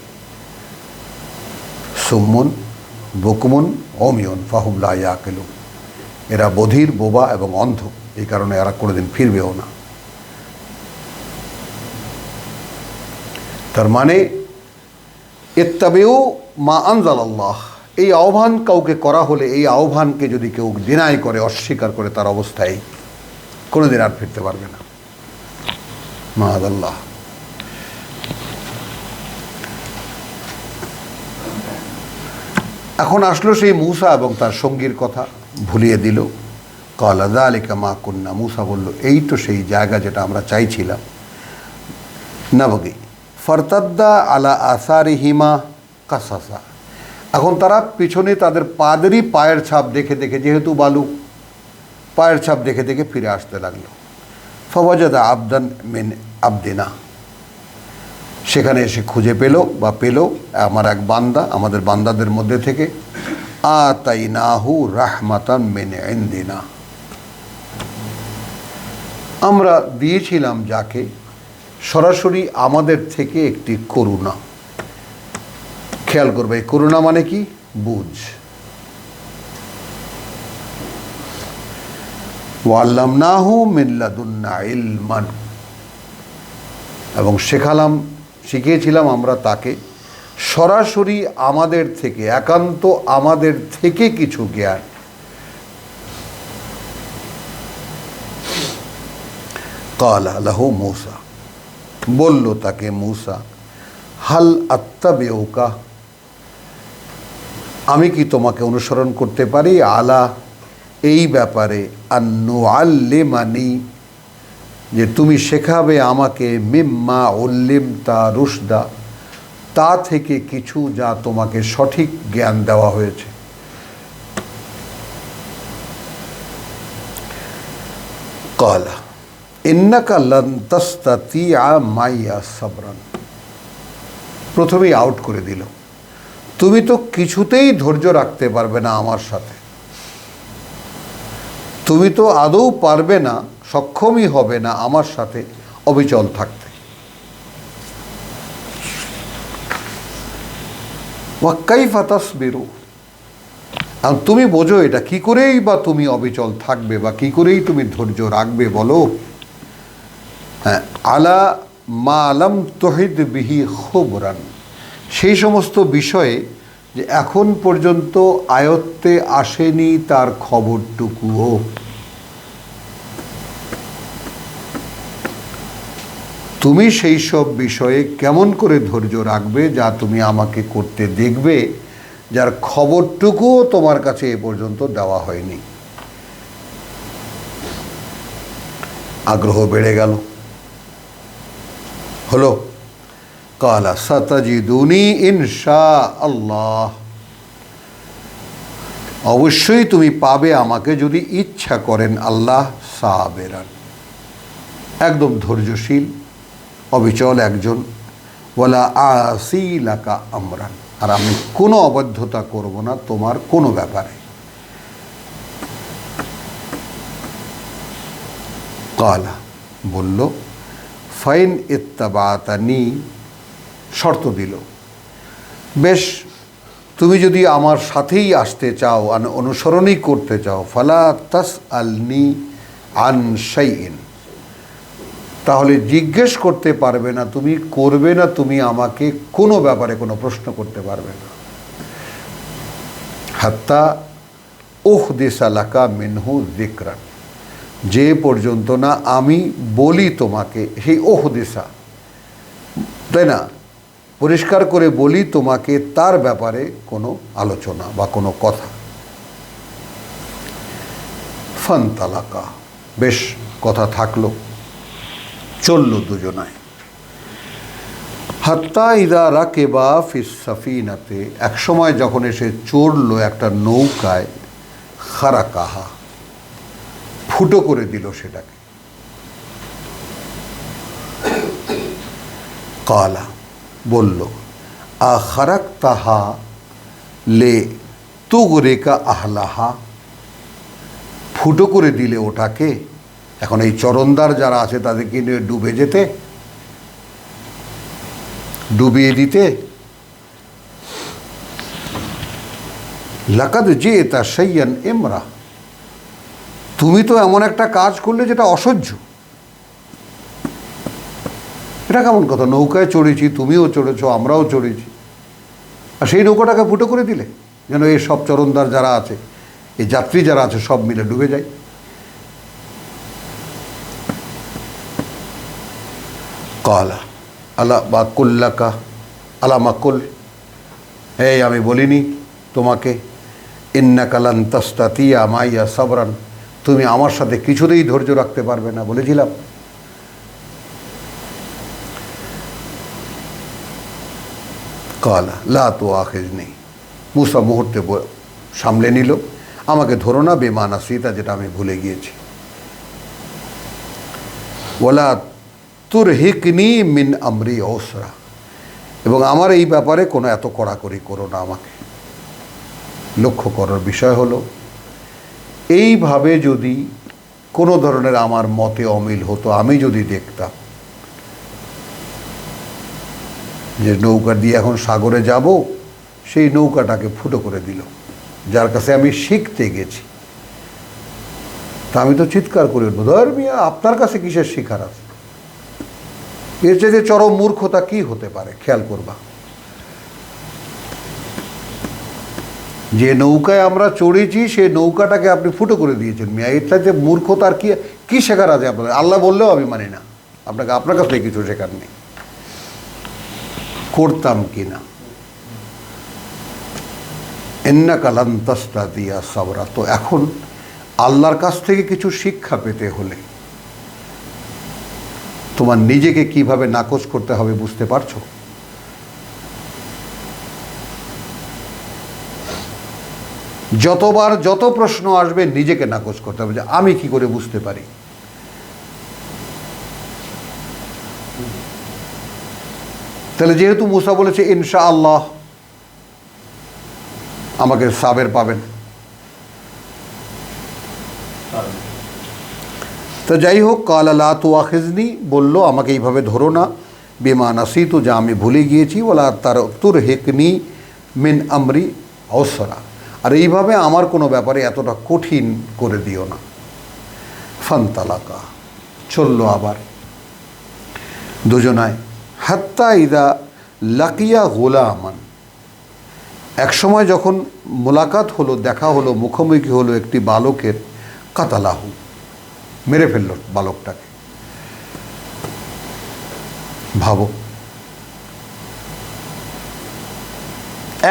সুম্মুন বুকমুন অমিয়ন ফাহুম লা ইয়াকিলুন, এরা বধির, বোবা এবং অন্ধ, এই কারণে এরা কোনোদিন ফিরবেও না। তার মানে ইত্তাবিউ মা আনজালাল্লাহ, এই আহ্বান কাউকে করা হলে, এই আহ্বানকে যদি কেউ ডিনাই করে, অস্বীকার করে, তার অবস্থায় কোনোদিন আর ফিরতে পারবে না। মাআযাল্লাহ। এখন আসলো সেই মূসা এবং তার সঙ্গীর কথা, ভুলিয়ে দিল। ক্বালা যালিকা মা কুন্না, মূসা বলল এই তো সেই জায়গা যেটা আমরা চাইছিলাম। নাবগি ফারতাদ্দা আলা আসারিহিমা কাসাসা, এখন তারা পিছনে তাদের পাদেরই পায়ের ছাপ দেখে দেখে, যেহেতু বালু, পায়ের ছাপ দেখে দেখে ফিরে আসতে লাগলো। ফাওয়াজাদা আবদান মিন আবদিনা, সেখানে এসে খুঁজে পেল আমার এক বান্দা, আমাদের বান্দাদের মধ্যে থেকে, আতাইনাহু রাহমাতান মিন ইনদিনা, আমরা দিয়েছিলাম যাকে সরাসরি আমাদের থেকে একটি করুণা। খেয়াল করবে এই করুণা মানে কি, বুঝ। ওয়াল্লামনাহু মিন লাদুন্না ইলমান, এবং শিখিয়েছিলাম আমরা তাকে সরাসরি আমাদের থেকে, একান্ত আমাদের থেকে কিছু জ্ঞান। ক্বালা লাহু মূসা, বলল তাকে মূসা, হাল আত্তাবিউকা, আমি কি তোমাকে অনুসরণ করতে পারি, আলা, এই ব্যাপারে, আন্নুআল্লিমানি, যে তুমি শেখাবে আমাকে, মিম্মা উল্লিমতা রুশদা, তা থেকে কিছু যা তোমাকে সঠিক জ্ঞান দেওয়া হয়েছে। ক্বালা, ইন্নাকা লান তাস্তাতিয়া মাইয়া সাবরান, প্রথমেই আউট করে দিল, তুমি তো কিছুতেই ধৈর্য রাখতে পারবে না আমার সাথে, তুমি তো আদৌ পারবে না, সক্ষমই হবে না আমার সাথে অবিচল থাকতে। ওয়া কাইফা তাসবিরু, আর তুমি বোঝো এটা কি করেই বা তুমি অবিচল থাকবে বা কি করেই তুমি ধৈর্য রাখবে বলো। হ্যাঁ, আলা মা লাম তুহিদ বিহি খুবরান, সেই সমস্ত বিষয়ে যে এখন পর্যন্ত আয়ত্তে আসেনি তার খবরটুকুও। তুমি সেই সব বিষয়ে কেমন করে ধৈর্য রাখবে যা তুমি আমাকে করতে দেখবে, যার খবরটুকুও তোমার কাছে এ পর্যন্ত দেওয়া হয়নি। আগ্রহ বেড়ে গেল, হলো কালা সাতাজিদুনি ইনশা আল্লাহ, অবশ্যই তুমি পাবে আমাকে যদি ইচ্ছা করেন আল্লাহ, সাবেরান, একদম ধৈর্যশীল অবিচল একজন, ওয়ালা আসি লাকা আমরান, আর আমি কোনো অবাধ্যতা করব না তোমার কোনো ব্যাপারে। কালা বলল, ফাইন ইত্তাবাতানি, শর্ত দিল, বেশ তুমি যদি আমার সাথেই আসতে চাও, অনুসরণই করতে চাও, ফালা তাসআলনি আন শাইইন, তাহলে জিজ্ঞেস করতে পারবে না, তুমি করবে না, তুমি আমাকে কোনো ব্যাপারে কোনো প্রশ্ন করতে পারবে না। হাত্তা উহদিসা লাকা মিনহু যিকরান, যে পর্যন্ত না আমি বলি তোমাকে, সেই উহদিসা, তাই না, পরিষ্কার করে বলি তোমাকে তার ব্যাপারে কোনো আলোচনা বা কোনো কথা। ফান্তালাকা, বেশ কথা থাকলো, চলল দুজনায়। হাত্তা ইদা রাকেবা ফিস সাফিনাতে, এক সময় যখন এসে চড়ল একটা নৌকায়, খারাকাহা, ফুটো করে দিল সেটাকে। কালা বলল, আ খারাকতাহা লে তুগরেকা আহলাহা, ফুটো করে দিলে ওটাকে এখন এই চরণদার যারা আছে তাদেরকে নিয়ে ডুবে যেতে, ডুবিয়ে দিতে। লাকাদ জিতা শাইয়ান ইমরা, তুমি তো এমন একটা কাজ করলে যেটা অসহ্য। এটা কেমন কথা, নৌকায় চড়েছি, তুমিও চড়েছো, আমরাও চড়েছি, আর সেই নৌকাটাকে ফুটো করে দিলে, যেন এই সব চরণদার যারা আছে, এই যাত্রী যারা আছে সব মিলে ডুবে যায়। কালা আলা বা কুল্লাকা আলা মাকুল, এই আমি বলিনি তোমাকে, ইন্নাকা লান তাস্তাতিয়া মাইয়া সাবরান, তুমি আমার সাথে কিছুতেই ধৈর্য রাখতে পারবে না, বলেছিলাম। কালা লা তুআখিজনি, মুসা মুহূর্তে সামলে নিল, আমাকে ধরো না, বিমা নাসিতা, যেটা আমি ভুলে গিয়েছি। ওয়ালা তুরহিকনি মিন আমরি উসরা, এবং আমার এই ব্যাপারে কোনো এত কড়াকড়ি করো না আমাকে। লক্ষ্য করার বিষয় হলো, এইভাবে যদি কোনো ধরনের আমার মতে অমিল হতো, আমি যদি দেখতাম যে নৌকা দিয়ে এখন সাগরে যাব, সেই নৌকাটাকে ফুটো করে দিল, যার কাছে আমি শিখতে গেছি, তা আমি তো চিৎকার করে উঠবো, ধর মিয়া আপনার কাছে কিসের শিখার আছে, এর চেয়ে চরম মূর্খতা কি হতে পারে। খেয়াল করবা, যে নৌকায় আমরা চড়েছি সেই নৌকাটাকে আপনি ফুটো করে দিয়েছেন, মিয়া এর চাইতে মূর্খতার কি শেখার আছে আপনাদের? আল্লাহ বললেও আমি মানি না, আপনার কাছ থেকে কিছু শেখার নেই। করতাম কি না, ইন্নাকা লান তাস্তাতিয়া সাবরা, তো এখন আল্লাহর কাছ থেকে কিছু শিক্ষা পেতে হলে তোমার নিজেকে কিভাবে নাকচ করতে হবে বুঝতে পারছো? যতবার যত প্রশ্ন আসবে নিজেকে নাকচ করতে হবে যে আমি কি করে বুঝতে পারি। তাহলে যেহেতু মুসা বলেছে ইনশাআল্লাহ আমাকে সাবের পাবেন, তো যাই হোক, কালা লা তুআখিজনি, বলল আমাকে এইভাবে ধরো না, বিমা নাসিতু, যা আমি ভুলে গিয়েছি, ওয়ালা তুরহিকনি মিন আমরি উসরা, আর এইভাবে আমার কোনো ব্যাপারে এতটা কঠিন করে দিও না। ফান্তালাকা, চলল আবার দুজনায়, হাত্তা ইদা লাকিয়া গোলামান, এক সময় যখন মোলাকাত হলো, দেখা হলো, মুখোমুখি হলো একটি বালকের, কাতালাহু, মেরে ফেলল বালকটাকে। ভাবো,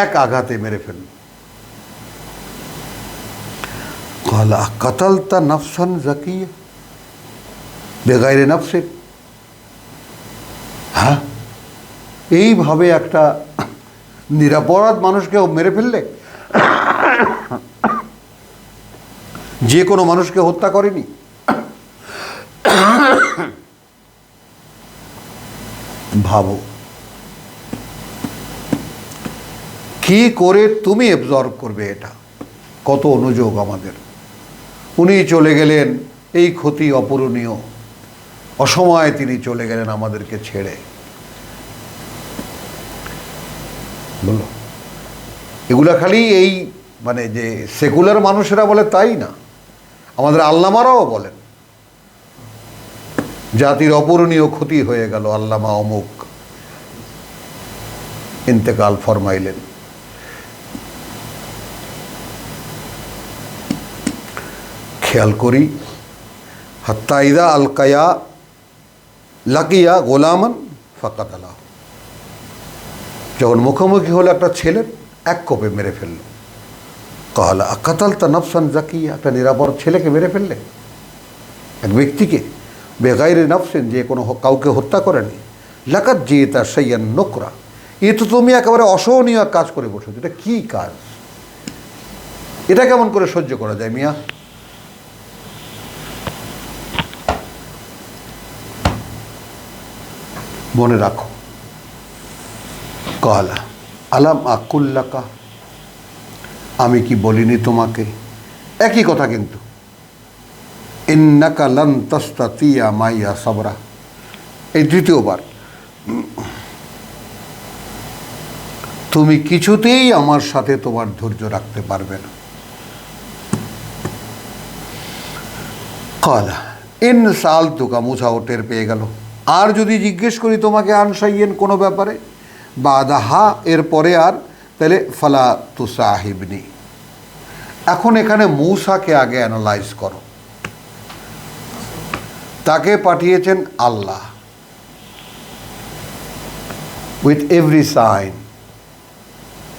এক আঘাতে মেরে ফেলল। কালা কাতালতা নাফসান জাকিয়া বেগাইরে নাফসিন, হ্যাঁ, এইভাবে একটা নিরাপরাধ মানুষকে মেরে ফেললে, যে কোনো মানুষকে হত্যা করেনি। ভাবো কি করে তুমি অ্যাবজর্ব করবে এটা, কত অনুযোগ আমাদের। উনি চলে গেলেন, এই ক্ষতি অপূরণীয়, অসময়ে তিনি চলে গেলেন আমাদেরকে ছেড়ে। বললো এগুলা খালি এই মানে যে সেকুলার মানুষেরা বলে তাই না, আমাদের আল্লামারাও বলেন জাতির অপূরণীয় ক্ষতি হয়ে গেল, আল্লামা অমুক ইন্তেকাল ফরমাইলেন। খেয়াল করি, হাত্তা ইদা আলকায়া লাকিয়া গোলামান ফাকাতালাহু, যখন মুখোমুখি হলো একটা ছেলের, এক কোপে মেরে ফেলল। কালা কাতালতা নাফসান জাকিয়া, একটা নিরাপদ ছেলেকে মেরে ফেললে, এক ব্যক্তিকে, বেগাইরে নাফসিন, যে কোনো কাউকে হত্যা করেনি। লাকাত জিতা সাইয়ান নোকরা, এ তো তুমি একেবারে অসহনীয় এক কাজ করে বসেছো। এটা কি কাজ? এটা কেমন করে সহ্য করা যায় মিয়া? মনে রাখো, কালা আলাম আকুল্লাকা, আমি কি বলিনি তোমাকে? একই কথা কিন্তু, ইন্নাকা লান তাস্তাতিয়া মাইয়া সাবরা, এই দ্বিতীয়বার, তুমি কিছুতেই আমার সাথে তোমার ধৈর্য রাখতে পারবে না। কালা ইন সালতুকা, মুসাও টের পেয়ে গেল, আর যদি জিজ্ঞেস করি তোমাকে আনসাইয়েন কোনো ব্যাপারে, বাদাহা, এরপরে আর, তাহলে ফালা তুসাহিবনি। এখন এখানে মূসাকে আগে অ্যানালাইজ করো। তাকে পাঠিয়েছেন আল্লাহ উইথ এভরি সাইন,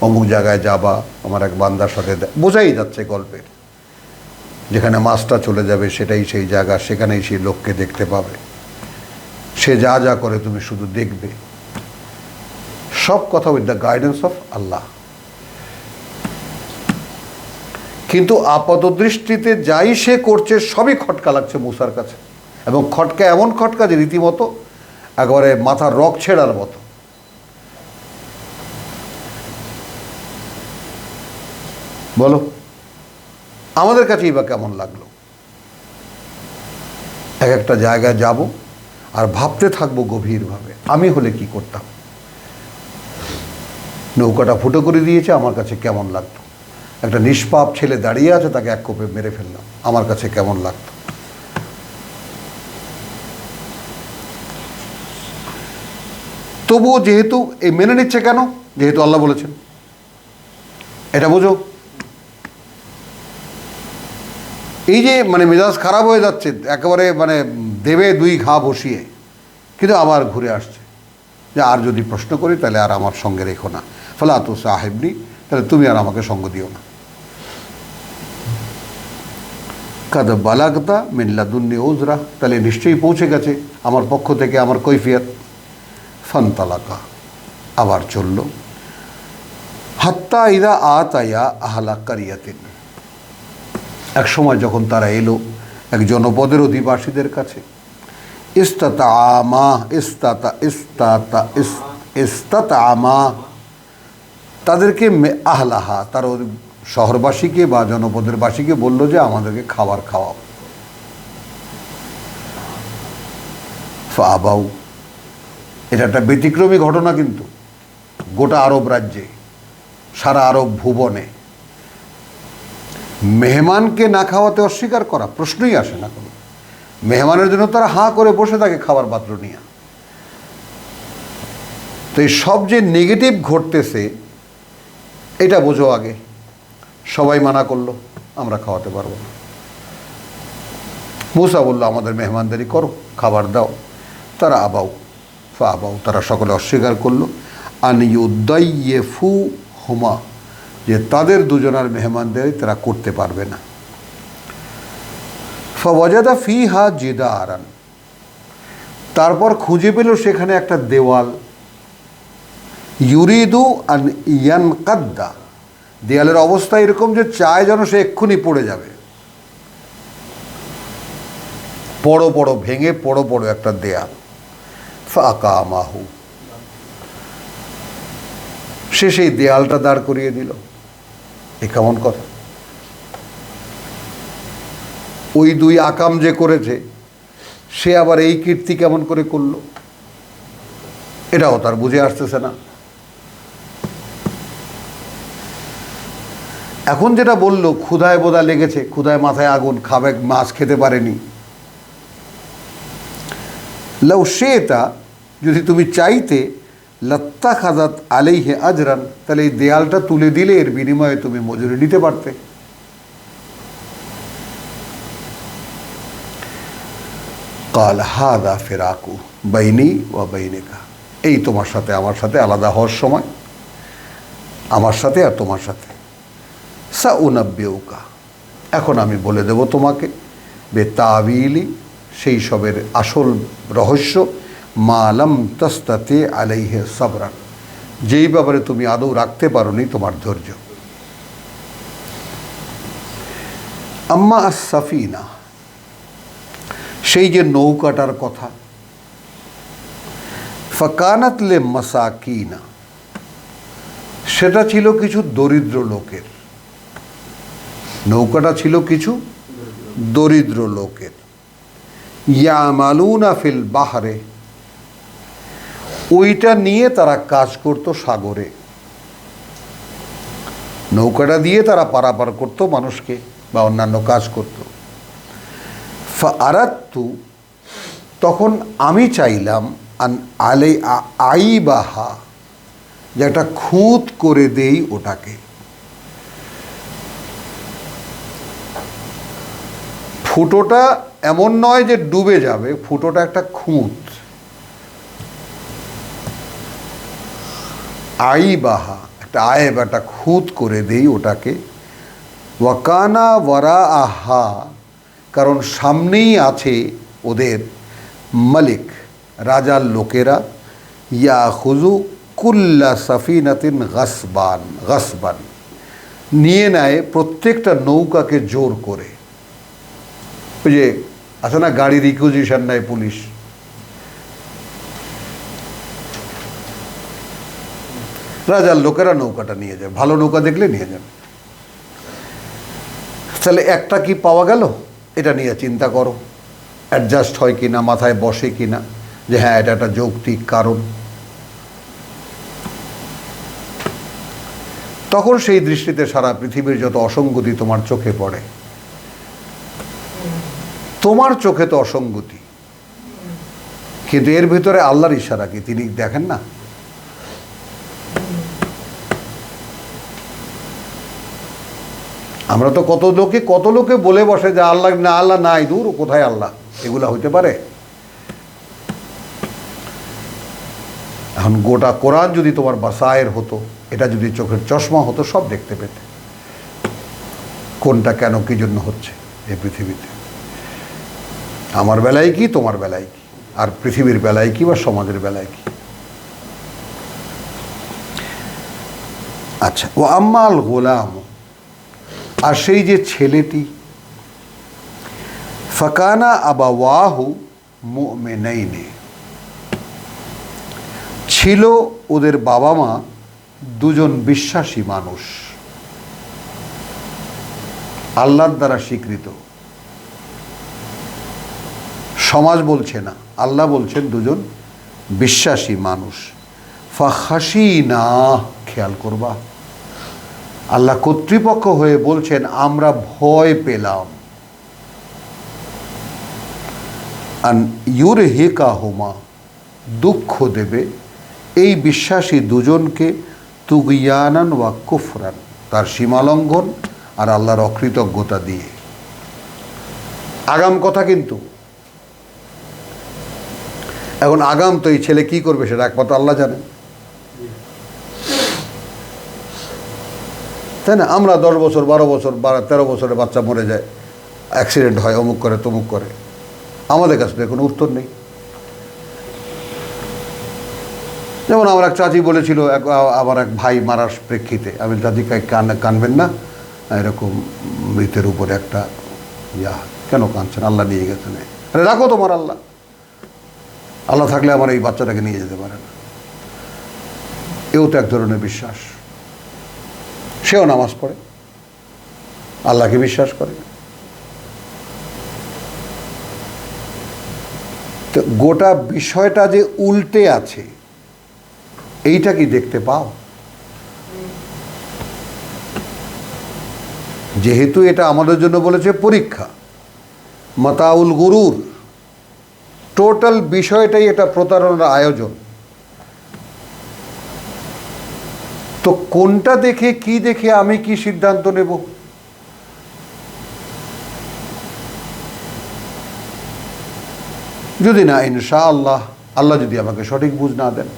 অমুক জায়গায় যাবা, আমার এক বান্দার সাথে, বোঝাই যাচ্ছে গল্পের, যেখানে মাছটা চলে যাবে সেটাই সেই জায়গা, সেখানেই সেই লোককে দেখতে পাবে, সে যা যা করে তুমি শুধু দেখবে, সব কথা উইথ দ্য গাইডেন্স অফ আল্লাহ। কিন্তু আপাত দৃষ্টিতে যাই সে করছে সবই খটকা লাগছে মূসার কাছে, এবং খটকা এমন খটকা যে রীতিমতো একেবারে মাথার রক ছেঁড়ার মতো। বলো আমাদের কাছেই বা কেমন লাগলো? এক একটা জায়গায় যাব আর ভাবতে থাকবো গভীরভাবে, আমি হলে কি করতাম? নৌকাটা ফুটো করে দিয়েছে, আমার কাছে কেমন লাগতো? একটা নিষ্পাপ ছেলে দাঁড়িয়ে আছে, তাকে এক কোপে মেরে ফেললাম, আমার কাছে কেমন লাগতো? তবুও যেহেতু এই মেনে নিচ্ছে কেন? যেহেতু আল্লাহ বলেছেন, এটা বোঝো। এই যে মানে মেজাজ খারাপ হয়ে যাচ্ছে, একেবারে মানে দেবে দুই ঘা বসিয়ে, কিন্তু আবার ঘুরে আসছে যে আর যদি প্রশ্ন করি তাহলে আর আমার সঙ্গে রেখো না, ফালা তুসাহিবনি, তাহলে তুমি আর আমাকে সঙ্গ দিও না। কাদ বালাগতা মিন লাদুন্নি উযরা, তাহলে নিশ্চয়ই পৌঁছে গেছে আমার পক্ষ থেকে আমার কৈফিয়ত। ফান্তালাকা, আবার চলল, হাত্তা ইদা আতায়া আহলা কারিয়াতিন, এক সময় যখন তারা এলো এক জনপদের অধিবাসীদের কাছে। ইস্তাতা আমা ইস্তাতা ইস্তাতা ইস্তাতআমা, তাদেরকে আহলাহা, তার শহরবাসীকে বা জনপদের বাসীকে বলল যে আমাদেরকে খাবার খাওয়াও। ফাআবাউ, এটা একটা ব্যতিক্রমী ঘটনা, কিন্তু গোটা আরব রাজ্যে, সারা আরব ভুবনে মেহমানকে না খাওয়াতে অস্বীকার করা প্রশ্নই আসে না কোনো। মেহমানের জন্য তারা হাঁ করে বসে থাকে খাবার পাত্র নিয়ে। তো এই সব যে নেগেটিভ ঘটতেছে এটা বোঝো আগে। সবাই মানা করলো আমরা খাওয়াতে পারবো না। মূসা বলল আমাদের মেহমানদারি করো, খাবার দাও। তারা আবাউ ফাআবাউ, তারা সকলে অস্বীকার করলো। আন ইউদাইয়িফু হুমা, যে তাদের দুজনের মেহমানদারি তারা করতে পারবে না। ফাওয়াজাদা ফিহা জিদারান, তারপর খুঁজে পেল সেখানে একটা দেওয়াল। ইউরিদু আন ইয়ানকাদ্দা, দেয়ালের অবস্থা এরকম যে চায় যেন সে এক্ষুনি পড়ে যাবে। বড় বড় ভেঙে বড় বড় একটা দেয়াল। ফাকামাহু, সে সেই দেয়ালটা দাঁড় করিয়ে দিল। এ কেমন কথা? ওই দুই আকাম যে করেছে সে আবার এই কীর্তি কেমন করে করলো, এটাও তার বুঝে আসতেছে না। এখন যেটা বলল, ক্ষুধায় বোধা লেগেছে, ক্ষুধায় মাথায় আগুন, খাবে, মাছ খেতে পারেনি। লাউ শেতা, যদি তুমি চাইতে, লাত্তাখাযাত আলাইহি আজরান, তাহলে এই দেয়ালটা তুলে দিলে এর বিনিময়ে তুমি মজুরি নিতে পারতে। কাল হাদা ফিরাকু বাইনি ওয়া বাইনিকা, এই তোমার সাথে আমার সাথে আলাদা হওয়ার সময়, আমার সাথে আর তোমার সাথে। সাউনাব্বিউকা, এখন আমি বলে দেব তোমাকে, বেতাবিলি, সেই সবের আসল রহস্য, মা লাম তাস্তাতি আলাইহি সাবরান, যেই ব্যাপারে তুমি আদৌ রাখতে পারোনি তোমার ধৈর্য। আম্মা আস-সাফিনা, সেই যে নৌকাটার কথা, ফাকানাত লে মাসাকিনা, সেটা ছিল কিছু দরিদ্র লোকের। নৌকাটা ছিল কিছু দরিদ্র লোকের। ইয়ামালুনা ফিল বাহরে, ওইটা নিয়ে তারা কাজ করত সাগরে। নৌকাটা দিয়ে তারা পারাপার করত মানুষকে বা অন্যান্য কাজ করত। ফাআরাদতু, তখন আমি চাইলাম, আন আলাই আইবাহা, যে একটা খুঁত করে দেই ওটাকে। ফুটোটা এমন নয় যে ডুবে যাবে, ফুটোটা একটা খুঁত। আইবাহা, একটা আয়েব, একটা খুঁত করে দেই ওটাকে। ওয়াকানা ওয়ারা আহা, কারণ সামনেই আছে ওদের মালিক, রাজার লোকেরা। ইয়া খুজু কুল্লা সাফিনাতিন গাসবান, গাসবান, নিয়ে নেয় প্রত্যেকটা নৌকাকে জোর করে। ওই যে আছে না, গাড়ি রিকুইজিশন নেয় পুলিশ, রাজার লোকেরা নৌকাটা নিয়ে যায়, ভালো নৌকা দেখলে নিয়ে যাবে। তাহলে একটা কি পাওয়া গেল, এটা নিয়ে চিন্তা করো, অ্যাডজাস্ট হয় কিনা, মাথায় বসে কিনা, যে হ্যাঁ এটা একটা যৌক্তিক কারণ। তখন সেই দৃষ্টিতে সারা পৃথিবীর যত অসঙ্গতি তোমার চোখে পড়ে, তোমার চোখে তো অসঙ্গতি, কিন্তু এর ভিতরে আল্লাহর ইশারা কি তিনি দেখেন না? আমরা তো কত লোকে বলে বসে যে আল্লাহ না, আল্লাহ নাই, দূর, কোথায় আল্লাহ, এগুলা হইতে পারে? এখন গোটা কোরআন যদি তোমার বাসায়ের হতো, এটা যদি চোখের চশমা হতো, সব দেখতে পেতে কোনটা কেন কি জন্য হচ্ছে এই পৃথিবীতে। আমার বেলায় কি, তোমার বেলায় কি, আর পৃথিবীর বেলায় কি বা সমাজের বেলায় কি। আচ্ছা, ও আম্মাল গোলাম, আর সেই যে ছেলেটি, ফাকানা আবাওয়াহু মুমিনাইনি, ছিল ওদের বাবা মা দুজন বিশ্বাসী মানুষ, আল্লাহর দ্বারা স্বীকৃত। সমাজ বলছে না, আল্লাহ বলছেন দুজন বিশ্বাসী মানুষ। ফাখাশিনা, খেয়াল করবা, আল্লাহ কর্তৃপক্ষ হয়ে বলছেন আমরা ভয় পেলাম। আন ইউরহিকাহুমা, দুঃখ দেবে এই বিশ্বাসী দুজনকে, তুগিয়ানান ওয়া কুফরান, তার সীমালঙ্ঘন আর আল্লাহর অকৃতজ্ঞতা দিয়ে। আগাম কথা কিন্তু। এখন আগাম তো এই ছেলে কি করবে সেটা একমাত্র আল্লাহ জানেন, তাই না? আমরা 10 বছর 12 বছর 13 বছরের বাচ্চা মরে যায়, অ্যাক্সিডেন্ট হয়, অমুক করে তমুক করে, আমাদের কাছে তো কোনো উত্তর নেই। যেমন আমার এক চাচি বলেছিল, আমার এক ভাই মারার প্রেক্ষিতে, আমি চাচি কানবেন না, এরকম মৃতের উপরে একটা কেন কাঁদছেন, আল্লাহ নিয়ে গেছেন। আরে রাখো তোমার আল্লাহ, আল্লাহ থাকলে আমার এই বাচ্চাটাকে নিয়ে যেতে পারে না। এও তো এক ধরনের বিশ্বাস। সেও নামাজ পড়ে, আল্লাহকে বিশ্বাস করে। তো গোটা বিষয়টা যে উল্টে আছে এইটা কি দেখতে পাও? যেহেতু এটা আমাদের জন্য বলেছে পরীক্ষা, মাতাউল গুরুর, টোটাল বিষয়টাই এটা প্রতারণার আয়োজন। তো কোনটা দেখে কি দেখে আমি কি সিদ্ধান্ত নেব? যদি না ইনশাআল্লাহ, আল্লাহ যদি আমাকে সঠিক বুঝ না দেন।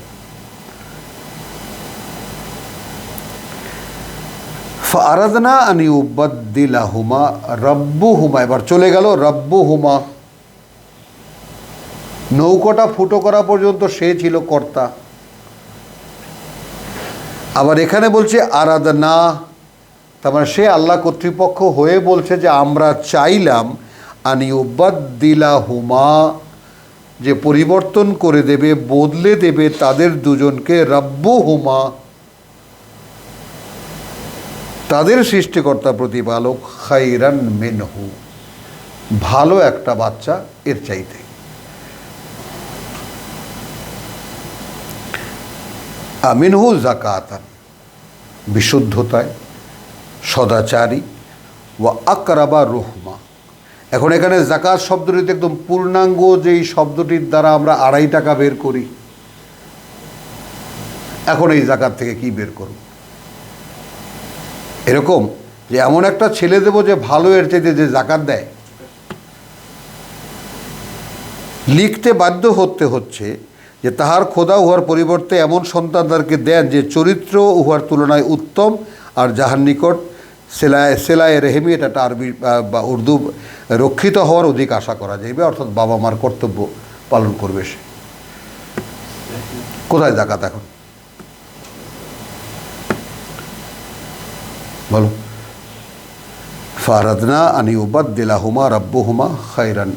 ফারাদনা আন ইউবাদদিলাহুমা রাব্বুহুমা, এবার চলে গেল রাব্বুহুমা। নৌকাটা ফুটো করা পর্যন্ত সে ছিল কর্তা। আবার এখানে বলছে আরাদনা, তার মানে সে আল্লাহ কর্তৃপক্ষ হয়ে বলছে যে আমরা চাইলাম আন ইউবাদদিলাহুমা, যে পরিবর্তন করে দেবে, বদলে দেবে তাদের দুজনকে, রাব্বুহুমা, তাদের সৃষ্টিকর্তা প্রতিপালক, খাইরান মিনহু, ভালো একটা বাচ্চা এর চাইতে। মিনহু যাকাতান, বিশুদ্ধতায়, সদাচারী, ওয়া আকরাবা রুহমা। এখন এখানে যাকাত শব্দটিতে একদম পূর্ণাঙ্গ যেই শব্দটির দ্বারা আমরা 2.5 টাকা বের করি, এখন এই যাকাত থেকে কি বের করব? এরকম যে এমন একটা ছেলে দেব যে ভালো, এর চাইতে যে যাকাত দেয়। লিখতে বাধ্য হচ্ছে যে তাহার খোদা উহার পরিবর্তে এমন সন্তান তাদেরকে দেন যে চরিত্র উহার তুলনায় উত্তম, আর যাহার নিকট সেলায় রেহেমি, এটা একটা আরবি বা উর্দু, রক্ষিত হওয়ার অধিক আশা করা যাইবে, অর্থাৎ বাবা মার কর্তব্য পালন করবে সে। কোথায় যাকাত এখন বলো? ফারাদনা আন ইউবাদদিলাহুমা রাব্বুহুমা খায়রান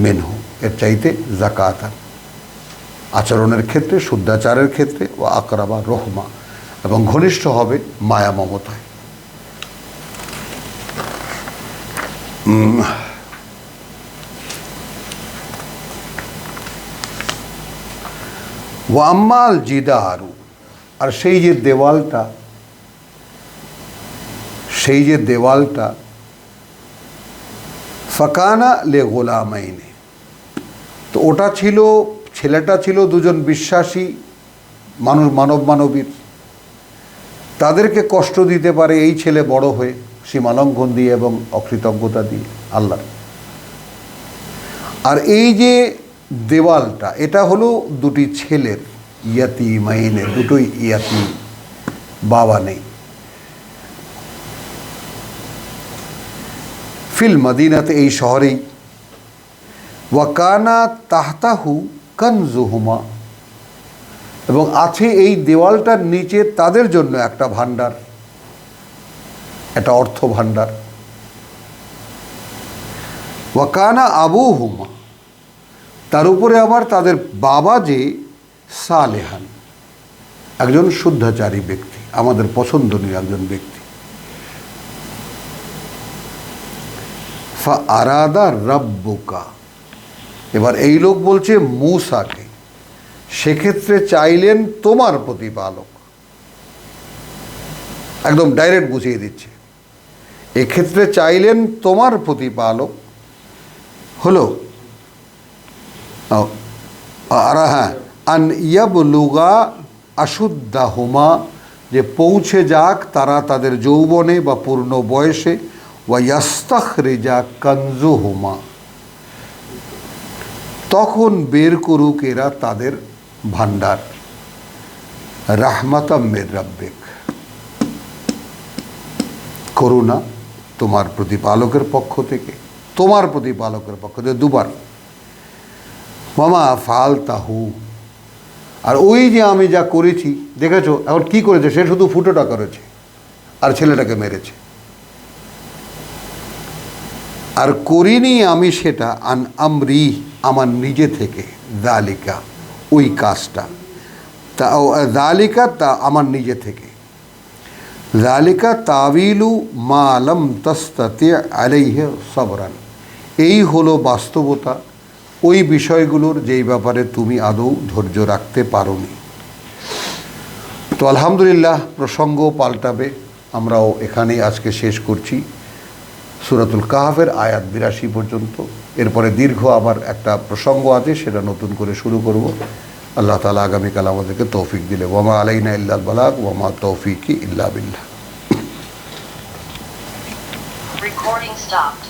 মিনহু, এর চাইতে যাকাতান, আচরণের ক্ষেত্রে, শুদ্ধাচারের ক্ষেত্রে, ও আকরাবা রহমা, এবং ঘনিষ্ঠ হবে মায়া মমতায়। ওয়াম্মাল জিদারু, আর সেই যে দেওয়ালটা, ফাকানা লে গোলামাইনে, তো ওটা ছিল, ছেলেটা ছিল দুজন বিশ্বাসী মানুষ, মানবীর। তাদেরকে কষ্ট দিতে পারে এই ছেলে বড় হয়ে, সীমালঙ্ঘন দিয়ে এবং অকৃতজ্ঞতা দিয়ে আল্লাহ। আর এই যে দেওয়ালটা, এটা হলো দুটি ছেলের, ইয়াতিমাইনের, দুটোই ইয়াতিম, বাবা নেই। ফিল মদিনাতে, এই শহরেই। ওয়াকানা তাহতাহু কানজুহুমা, এবং আছে এই দেওয়ালটার নিচে তাদের জন্য একটা ভাণ্ডার, একটা অর্থ ভাণ্ডার। ওয়াকানা আবুহুমা, তার উপরে আবার তাদের বাবা যে সালেহান, একজন শুদ্ধাচারী ব্যক্তি, আমাদের পছন্দনীয় একজন ব্যক্তি। ফা আরাদা রাব্বুকা, এবার এই লোক বলছে মূসাকে, সেক্ষেত্রে চাইলেন তোমার প্রতিপালক। একদম ডাইরেক্ট বুঝিয়ে দিচ্ছে, এক্ষেত্রে চাইলেন তোমার প্রতিপালক হলো আর হ্যাঁ আন ইয়াবলুগা আশুদ্দাহুমা, যে পৌঁছে যাক তারা তাদের যৌবনে বা পূর্ণ বয়সে, ওয়া ইয়াস্তাখরিজা কানজুহুমা, তখন বের করুক এরা তাদের ভান্ডার। রাহমাতাম মির রাব্বিক, করুণা তোমার প্রতিপালকের পক্ষ থেকে, তোমার প্রতিপালকের পক্ষ থেকে, দুবার। মামা ফালতাহু, আর ওই যে আমি যা করেছি দেখেছো, এখন কি করেছে, সে শুধু ফুটোটা করেছে আর ছেলেটাকে মেরেছে। আর করিনি আমি সেটা আন আমরি, আমার নিজে থেকে, দালিকা ওই কাজটা, তা দালিকা তা আমার নিজে থেকে, দালিকা তাবিলু মা লাম তাস্তাতি আলাইহি সাবরান, এই হলো বাস্তবতা ওই বিষয়গুলোর যেই ব্যাপারে তুমি আদৌ ধৈর্য রাখতে পারোনি। তো আলহামদুলিল্লাহ, প্রসঙ্গ পাল্টাবে, আমরাও এখানেই আজকে শেষ করছি সূরাতুল কাহফের আয়াত 82 পর্যন্ত। এরপরে দীর্ঘ আবার একটা প্রসঙ্গ আছে, সেটা নতুন করে শুরু করব। আল্লাহ তাআলা আগামীকাল আমাদেরকে তৌফিক দিলে। ওয়ামা আলাইনা ইল্লাল বালাগ ওয়ামা তৌফিকি ইল্লা বিল্লাহ। Recording stopped.